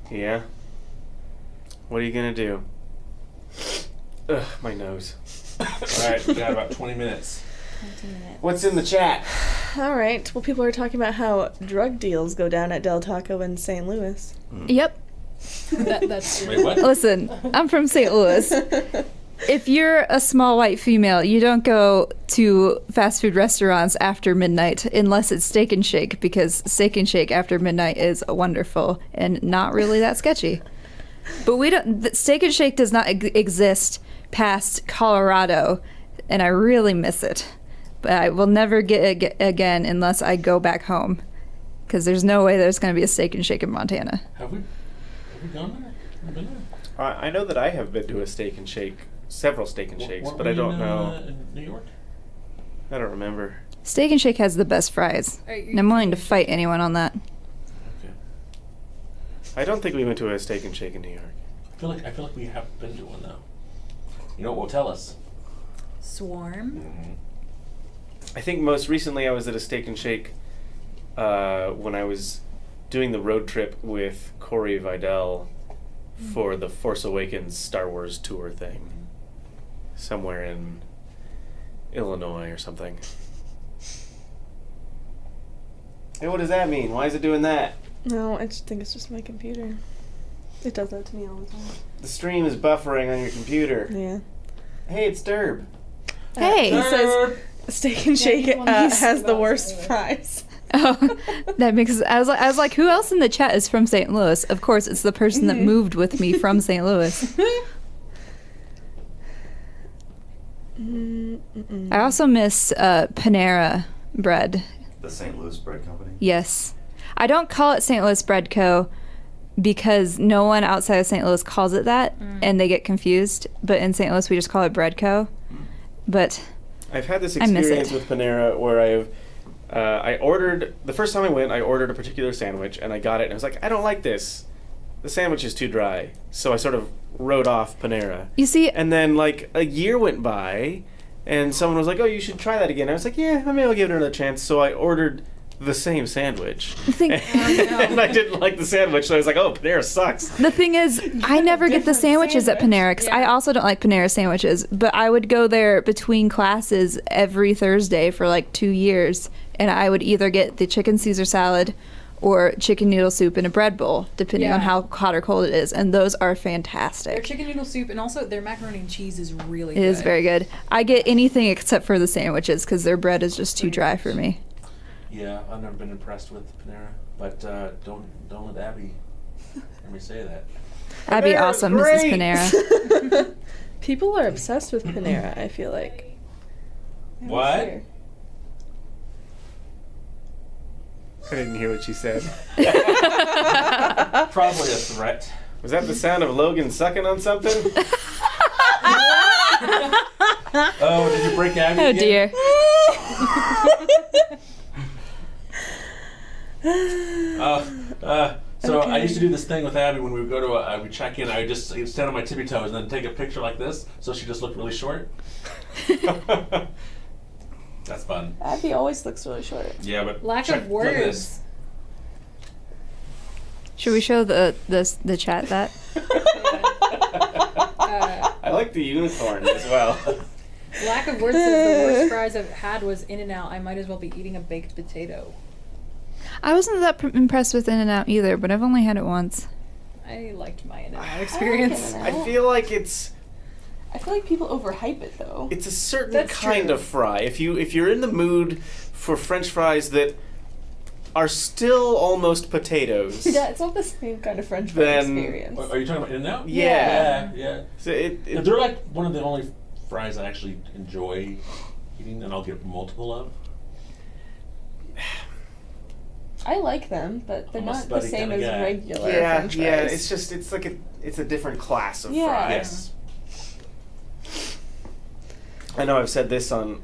Yeah. What are you gonna do? Ugh, my nose. All right, we got about 20 minutes. 20 minutes. What's in the chat? All right. Well, people are talking about how drug deals go down at Del Taco in St. Louis. Yep. That's true. Wait, what? Listen, I'm from St. Louis. If you're a small white female, you don't go to fast food restaurants after midnight unless it's Steak and Shake, because Steak and Shake after midnight is wonderful and not really that sketchy. But we don't. Steak and Shake does not exist past Colorado, and I really miss it. But I will never get it again unless I go back home, because there's no way there's going to be a Steak and Shake in Montana. Have we gone there? Have we been there? I know that I have been to a Steak and Shake, several Steak and Shakes, Weren't but we I don't in, know. In New York? I don't remember. Steak and Shake has the best fries, and I'm willing to fight anyone on that. Okay. I don't think we went to a Steak and Shake in New York. I feel like we have been to one though. You know what will tell us? Swarm. I think most recently I was at a Steak and Shake when I was doing the road trip with Corey Vidal for the Force Awakens Star Wars tour thing. Somewhere in Illinois or something. Hey, what does that mean? Why is it doing that? No, I just think it's just my computer. It does that to me all the time. The stream is buffering on your computer. Yeah. Hey, it's Derb. Hey! He says Steak and Shake you wanna has the worst fries. Oh, that makes. I was like, who else in the chat is from St. Louis? Of course, it's the person that moved with me from St. Louis. I also miss Panera bread. The St. Louis Bread Company. Yes, I don't call it St. Louis Bread Co. because no one outside of St. Louis calls it that, and they get confused. But in St. Louis, we just call it Bread Co. But I've had this I miss experience it. with Panera where I ordered, the first time I went, I ordered a particular sandwich and I got it and I was like, I don't like this. The sandwich is too dry. So I sort of wrote off Panera. you see, And then like a year went by and someone was like, oh, you should try that again. I was like, yeah, maybe I'll give it another chance. So I ordered the same sandwich. And I didn't like the sandwich, so I was like, oh, Panera sucks. the thing is, I never get the sandwiches at Panera because I also don't like Panera sandwiches. But I would go there between classes every Thursday for like 2 years, and I would either get the chicken Caesar salad or chicken noodle soup in a bread bowl, depending on Yeah. how hot or cold it is. And those are Their fantastic. chicken noodle soup and also their macaroni and cheese is really It good. is very good. I get anything except for the sandwiches because their bread is just too dry for me. Yeah, I've never been impressed with Panera, but don't let Abby hear me say that. That'd be Panera's awesome, great. Mrs. Panera. People are obsessed with Panera, I feel like. What? I didn't hear what you said. Probably a threat. Was that the sound of Logan sucking on something? Oh, did you break Abby Oh again? dear. So I used to do this thing with Abby when we would go to we check in. I would just stand on my tippy toes and then take a picture like this, so she just looked really short. That's fun. Abby always looks really short. Yeah, but Lack check, of look at words. this. Should we show the chat that? I like the unicorn as well. Lack of words says the worst fries I've had was In-N-Out. I might as well be eating a baked potato. I wasn't that impressed with In-N-Out either, but I've only had it once. I liked my In-N-Out experience. I I feel like it's I feel like people overhype it though. a certain That's kind true. of fry. If you're in the mood for French fries that are still almost potatoes. Yeah, it's not the same kind of French fry Then- experience. Are you talking about In-N-Out? Yeah. Yeah. So it They're like one of the only fries I actually enjoy eating, and I'll get multiple of. I like them, but they're I'm a not the spuddy same kinda as guy. regular yeah, French fries. yeah. It's just it's a different class of Yeah. fry. Yes. I know I've said this on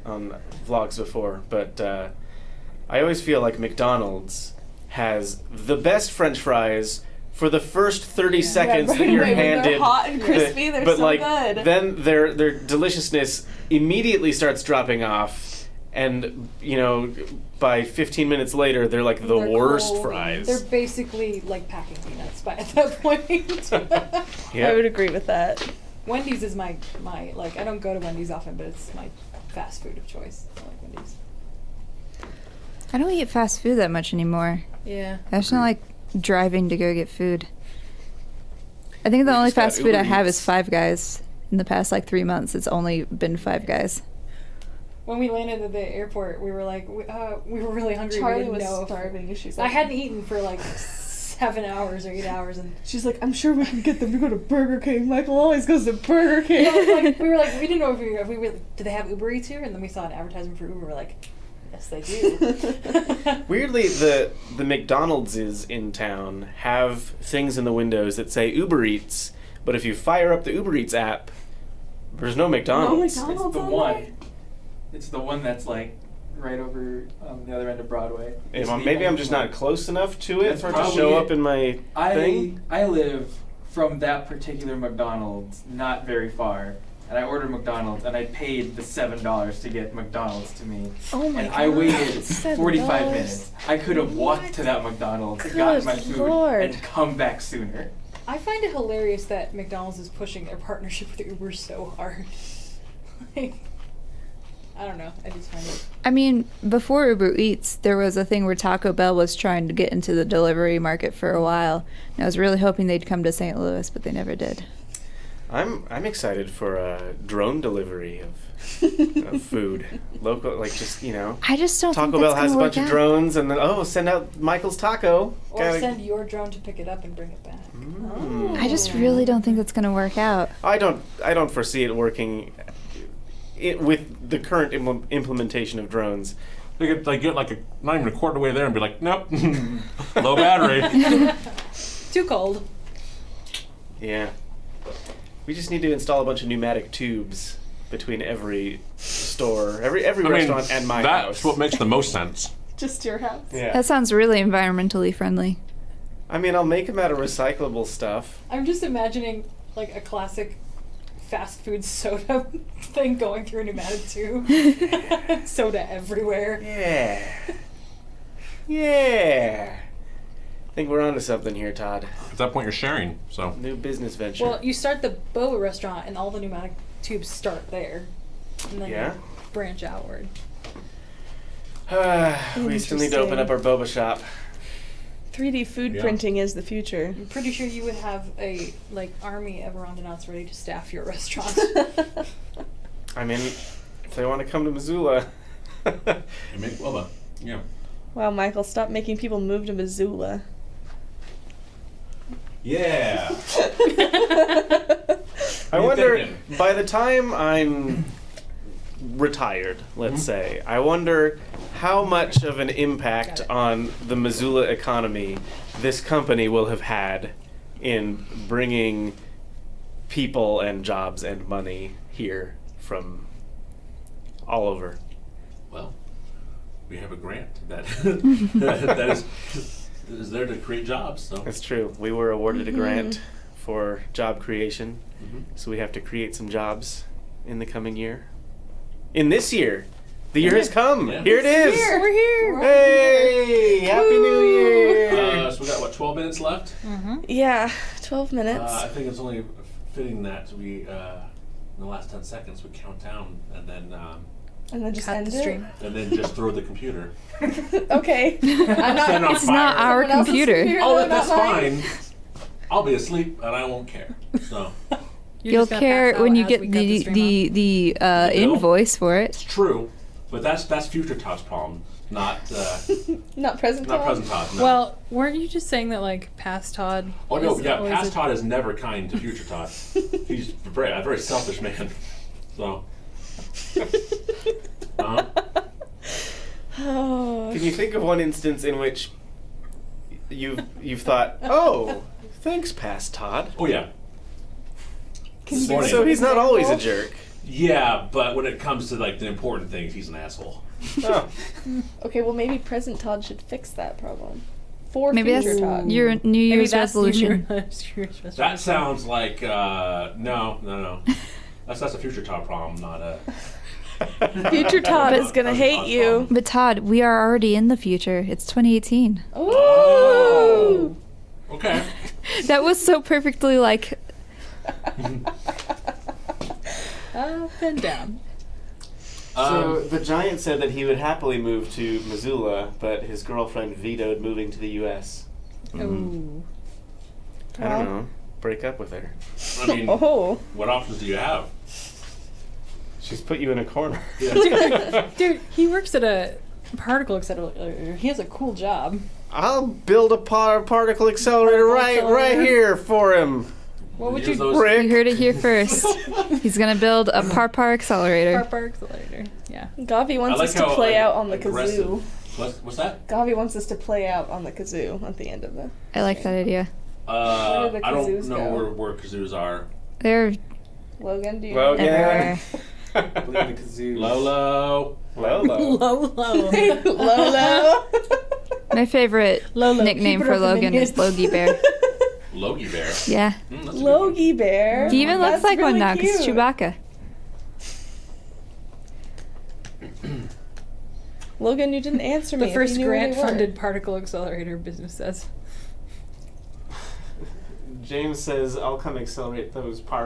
vlogs before, but I always feel like McDonald's has the best French fries for the first 30 seconds right, that you're right, when they're handed. hot and crispy, they're but so like good. then their deliciousness immediately starts dropping off, and by 15 minutes later they're like the They're worst cold. fries. They're basically like packing peanuts by at that point. I would agree with that. Wendy's is my like I don't go to Wendy's often, but it's my fast food of choice. I like Wendy's. I don't eat fast food that much anymore. Yeah. I just don't like driving to go get food. I think the We only just got fast food I Uber have Eats. is Five Guys. In the past 3 months, it's only been Five Guys. When we landed at the airport, we were like, we were really hungry. Charlie we was didn't know. starving. She's I like, hadn't eaten for like 7 hours or 8 hours, and she's like, I'm sure we can get them to go to Burger King. Michael always goes to Burger King. we were like, we didn't know if we really did they have Uber Eats here, and then we saw an advertisement for Uber. We're like, yes, they do. Weirdly, the McDonald's in town have things in the windows that say Uber Eats, but if you fire up the Uber Eats app, there's no McDonald's. No It's McDonald's the on one. there? It's the one that's like right over on the other end of Broadway. It's the Maybe I'm just only not close enough to it That's for it to probably show it. up in my thing. I live from that particular McDonald's not very far, and I ordered McDonald's, and I paid the $7 to get McDonald's to me. Oh my And god. I waited $7. 45 minutes. I could have walked to that McDonald's, gotten my food, Lord. and come back sooner. I find it hilarious that McDonald's is pushing their partnership with Uber so hard. Like, I don't know. I just find it. I mean, before Uber Eats, there was a thing where Taco Bell was trying to get into the delivery market for a while. And I was really hoping they'd come to St. Louis, but they never did. I'm excited for a drone delivery of food, local, like just I just don't Taco think Bell that's has a gonna bunch work of out. drones, and then send out Michael's Taco. Or Gotta- send your drone to pick it up and bring it back. I just really don't think that's going to work out. I don't foresee it working. With the current implementation of drones. They could get not even a quarter way there and be like, nope, low battery. Too cold. Yeah. We just need to install a bunch of pneumatic tubes between every store, every restaurant and my house. That's what makes the most sense. Just your house. Yeah. That sounds really environmentally friendly. I mean, I'll make them out of recyclable stuff. I'm just imagining like a classic fast food soda thing going through a pneumatic tube. Soda everywhere. Yeah. Yeah. I think we're onto something here, Todd. At that point, you're sharing. So New business venture. Well, you start the boba restaurant and all the pneumatic tubes start there. And then Yeah? you branch outward. We still need to open up our boba shop. 3D food Yeah. printing is the future. I'm pretty sure you would have a army of Rondonauts ready to staff your restaurant. I mean, if they want to come to Missoula. Yeah. Wow, Michael, stop making people move to Missoula. Yeah. I You wonder, thinking? by the time I'm retired, let's say, I wonder how much of an impact on the Missoula economy this company will have had in bringing people and jobs and money here from all over. Well, we have a grant that that is there to create jobs. So That's true. We were awarded a grant for job creation, Mhm. so we have to create some jobs in the coming year. In this year. The year has come. Yeah. Here it is. We're here. Hey! Happy New Year! so we got 12 minutes left. Yeah, 12 minutes. I think it's only fitting that we in the last 10 seconds we count down and then just Cut end the stream. just throw the computer. Okay. I'm not. Set it on It's not fire. our Someone else's computer. Oh, though, that's not mine. fine. I'll be asleep and I won't care. So You'll care when you get the will? invoice for it. it's true, but that's future Todd's problem, not Not present. not Todd? present Todd. No. Well, weren't you just saying that past Todd? oh no, is yeah, always past a- Todd is never kind to future Todd. He's a very selfish man. So. Uh-huh. Oh. Can you think of one instance in which you've thought, oh, thanks, past Todd? Oh yeah. Can you Morning. So he's not always a example? jerk. Yeah, but when it comes to the important things, he's an asshole. Oh. Okay, well maybe present Todd should fix that problem. For Maybe future that's Todd. your New Maybe Year's that's resolution. New Year's resolution. That sounds like no. That's a future Todd problem, not a. Future Todd But- is gonna hate you. But Todd, we are already in the future. It's 2018. Ooh. Oh. Okay. That was so perfectly like. Up and down. So the giant said that he would happily move to Missoula, but his girlfriend vetoed moving to the U.S. Ooh. I don't know. Break up with her. I mean, Oh. what options do you have? She's put you in a corner. Dude, he works at a particle accelerator. He has a cool job. I'll build a particle accelerator right here for him. What would Use you those- You Rick. heard it here first. He's gonna build a par accelerator. Par accelerator? Yeah. Gavi wants I us like to how, play like, out on the aggressive- kazoo. What's that? Gavi wants us to play out on the kazoo at the end of the. I like that idea. I the don't kazoos know go? where kazoos are. They're Logan, do you Logan. everywhere. I believe the kazoo. Lolo. Lolo. Lolo. Lolo. My favorite Lolo, nickname keep it for up in the Logan is years. Logie Bear. Logie Bear. Yeah. That's a good one. Logie Bear. He even looks That's like one really now because cute. Chewbacca. Logan, you didn't answer me. The if first you knew where they grant-funded were. particle accelerator business says. James says, I'll come accelerate those pars.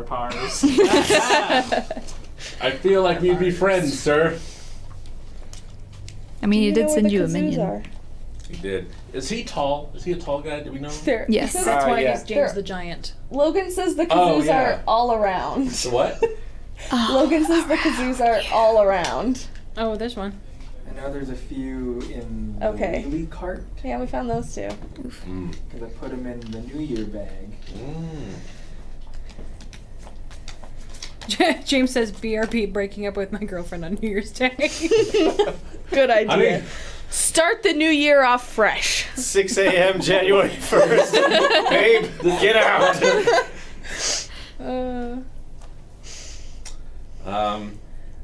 I feel like we'd be friends, sir. I mean, he Do did know where send the you a kazoos minion. are? He did. Is he tall? Is he a tall guy? Do we know? There. Yes. He says- That's why yeah. he's James There. the Giant. Logan says the Oh, kazoos yeah. are all around. The what? Logan says the kazoos are all around. Oh, there's one. I know there's a few in the Okay. wheelie cart Yeah, we found those two. Mm. because I put them in the New Year bag. James says BRP breaking up with my girlfriend on New Year's Day. Good idea. Honey. Start the new year off fresh. 6 a.m. January 1st. Babe, get out.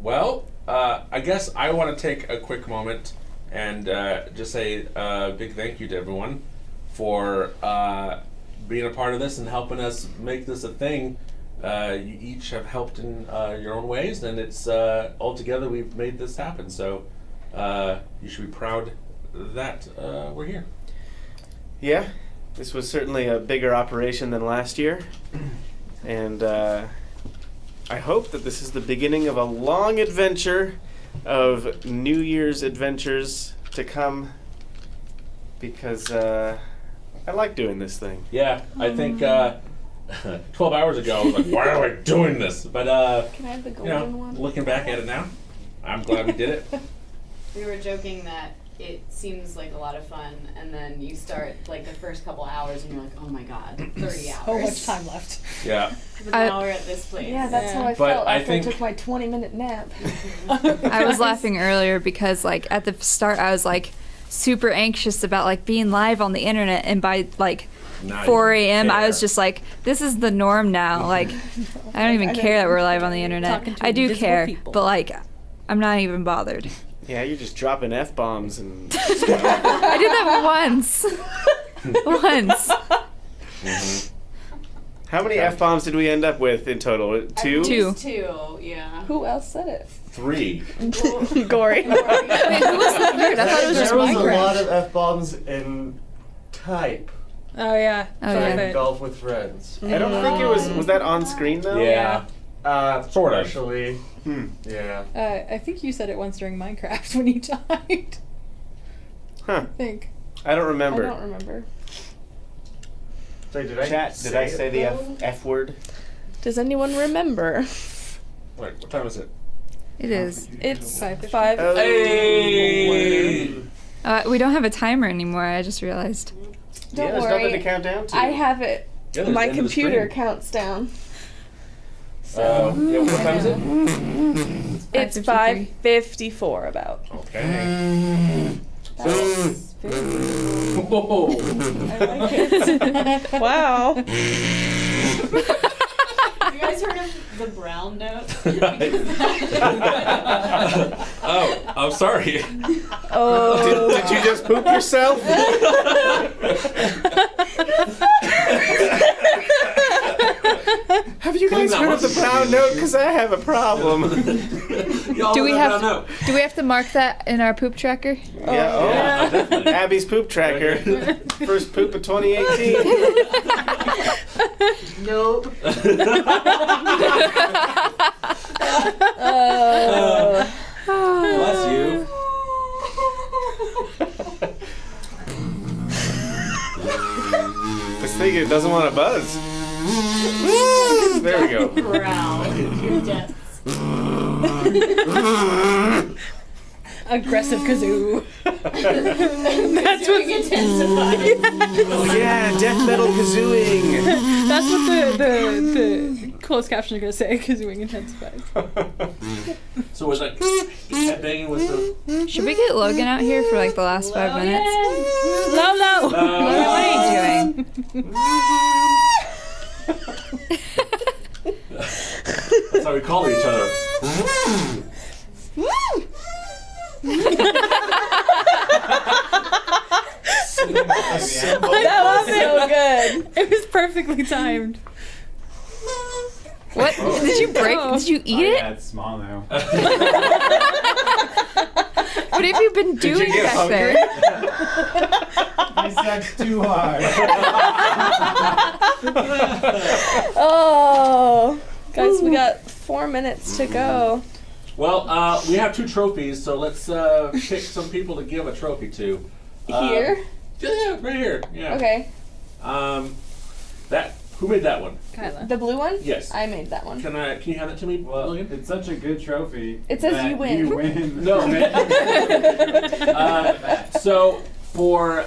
Well, I guess I want to take a quick moment and just say a big thank you to everyone for being a part of this and helping us make this a thing. You each have helped in your own ways, and it's all together we've made this happen. So you should be proud that we're here. Yeah, this was certainly a bigger operation than last year. And I hope that this is the beginning of a long adventure of New Year's adventures to come. Because I like doing this thing. Yeah, I think 12 hours ago I was like, why are we doing this? But Can I have the you golden know, one? looking back at it now, I'm glad we did it. We were joking that it seems like a lot of fun, and then you start like the first couple hours, and you're like, oh my god, 30 hours. So much time left. Yeah. But now we're at this place. Yeah, that's how I But felt I after think- I took my 20-minute nap. I was laughing earlier because like at the start I was like super anxious about like being live on the internet, and by like Not 4 even a.m. I was care. just like, this is the norm now. Like I don't even care that we're live on the internet. Talking to I do invisible care, people. but like I'm not even bothered. Yeah, you're just dropping F-bombs and... I did that once. Once. How many F-bombs did we end up with in total? 2? Two. 2, yeah. Who else said it? 3. Gory. Wait, who was the third? I thought it was just There was a Minecraft. lot of F-bombs in Type. Oh yeah. Oh, Stop yeah. it. Golf with Friends. I don't think it was that on screen though? Yeah. Sort of. Partially. Yeah. I think you said it once during Minecraft when you died. Huh. I think. I don't I remember. don't remember. So did I Chat, did I say the it, F word? Does anyone remember? Wait, what time is it? It is. It's 5:50. 5. Oh. Hey! We don't have a timer anymore. I just realized. Don't yeah, there's worry. nothing to count down to. I have it. Yeah, there's My the end of the computer screen. counts down. Yeah, what time is it? It's 5:54 about. Okay. That's Whoa. wow. You guys heard of the brown note? Oh, I'm sorry. Oh. Did you just poop yourself? Have you guys heard of the brown note? Because I have a problem. Do we have to mark that in our poop tracker? Yeah, oh. Yeah, definitely. Abby's poop tracker. First poop of 2018. Nope. Bless you. This thing, it doesn't want to buzz. There we go. Brown. Your deaths. Aggressive kazoo. That's what intensifies. Oh yeah, death metal kazooing. That's what the closed caption is gonna say. Kazooing intensifies. So was that headbanging with the... Should we get Logan out here for like the last 5 minutes? Lolo. Logan, what are you doing? That's how we call each other. That was so good. It was perfectly timed. What? Did you break? Did you eat it? Yeah, it's small now. What have you been doing get back hungry? there? I sucked too hard. Oh. Guys, we got 4 minutes to go. Well, we have 2 trophies, so let's pick some people to give a trophy to. Here? Yeah, right here. Yeah. Okay. Who made that one? Kyla. The blue one? Yes. I made that one. Can you hand it to me, Well, Logan? it's such a good trophy. It says that you win. You win. No. So for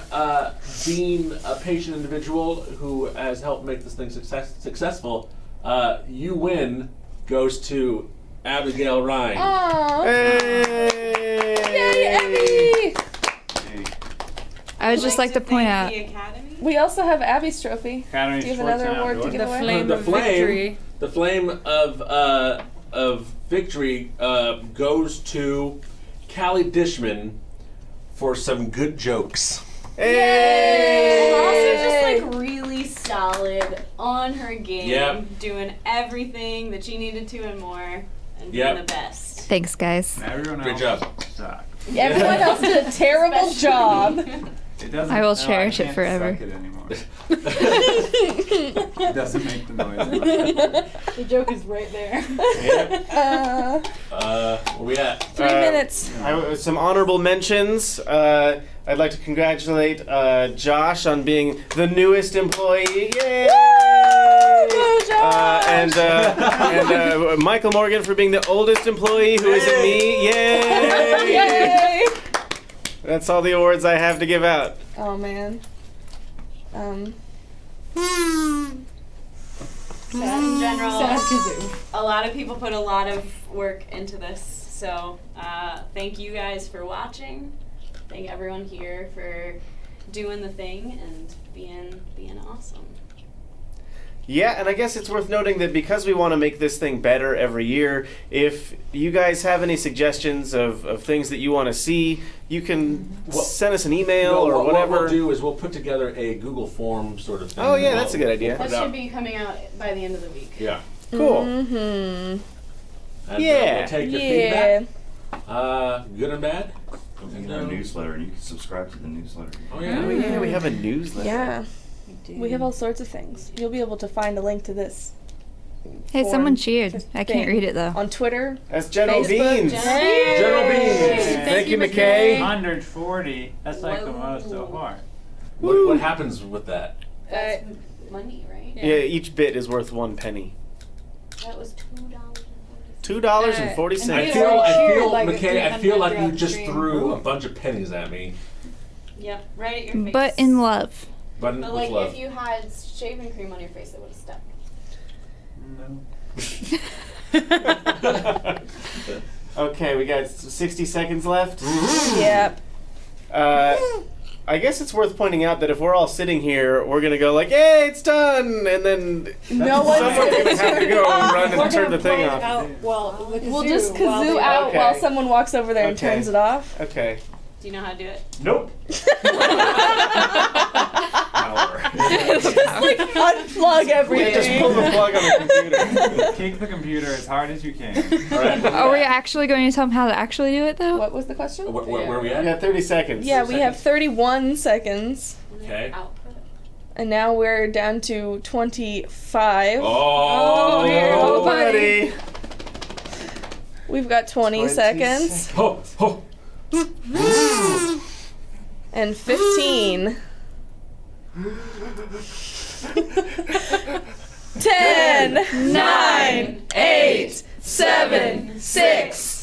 being a patient individual who has helped make this thing successful, you win goes to Abigail Ryan. Aww. Hey! Yay, Abby! I would just like to point out. The Academy? We also have Abby's trophy. Academy Do you have another award to give The away? flame The of flame. victory. The flame of victory goes to Callie Dishman for some good jokes. Hey! Also just like really solid on her game, Yep. doing everything that she needed to and more, and being Yep. the best. Thanks, guys. Everyone Great else job. sucked. Everyone else did a terrible job. It doesn't. I will no, cherish it can't forever. Suck it anymore. It doesn't make the noise anymore. The joke is right there. Where we at? 3 minutes. Some honorable mentions. I'd like to congratulate Josh on being the newest employee. Yay! And Michael Morgan for being the oldest employee who isn't me. Yay! Yay! That's all the awards I have to give out. Oh man. In general, Sad kazoo. a lot of people put a lot of work into this. So thank you guys for watching. Thank everyone here for doing the thing and being awesome. Yeah, and I guess it's worth noting that because we want to make this thing better every year, if you guys have any suggestions of things that you want to see, you can send us an email or whatever. What we'll do is we'll put together a Google form sort of thing. Oh, yeah, that's a good idea. That should be coming out by the end of the week. Yeah. Cool. And, Yeah. we'll take your Yeah. feedback. Good and bad. And our newsletter. You can subscribe to the newsletter. Oh yeah. Oh, yeah, we have a newsletter. Yeah. We have all sorts of things. You'll be able to find a link to this Hey, form someone cheered. I can't thing read it though. on Twitter. That's General Facebook, Beans. General Beans. Thank you, McKay. 140. That's like the most so far. What happens with that? That's money, right? Yeah, each bit is worth 1 penny. That was $2. $2.40. I Yeah. feel, Like a McKay, I feel like you 300 just stream. threw a bunch of pennies at me. Yep, right at your face. But in love. But But with like love. if you had shaving cream on your face, it would have stuck. No. Okay, we got 60 seconds left. Yep. I guess it's worth pointing out that if we're all sitting here, we're gonna go like, "Hey, it's done," and then No one's someone's gonna have to go and run and turn the thing off. We'll just kazoo out Okay. while someone walks over there and Okay. turns it off. Okay. Do you know how to do it? Nope. Just like unplug Yeah, everything. just pull the plug on the computer. Kick the computer as hard as you can. All right. Are we actually going to tell them how to actually do it though? What was the question? Where are we We at? got 30 seconds. Yeah, we have 31 seconds. Okay. Output. And now we're down to 25. Oh, here, Oh, oh, buddy. buddy. We've got 20 seconds. Oh, oh. And 15. 10, 9, 8, 7, 6,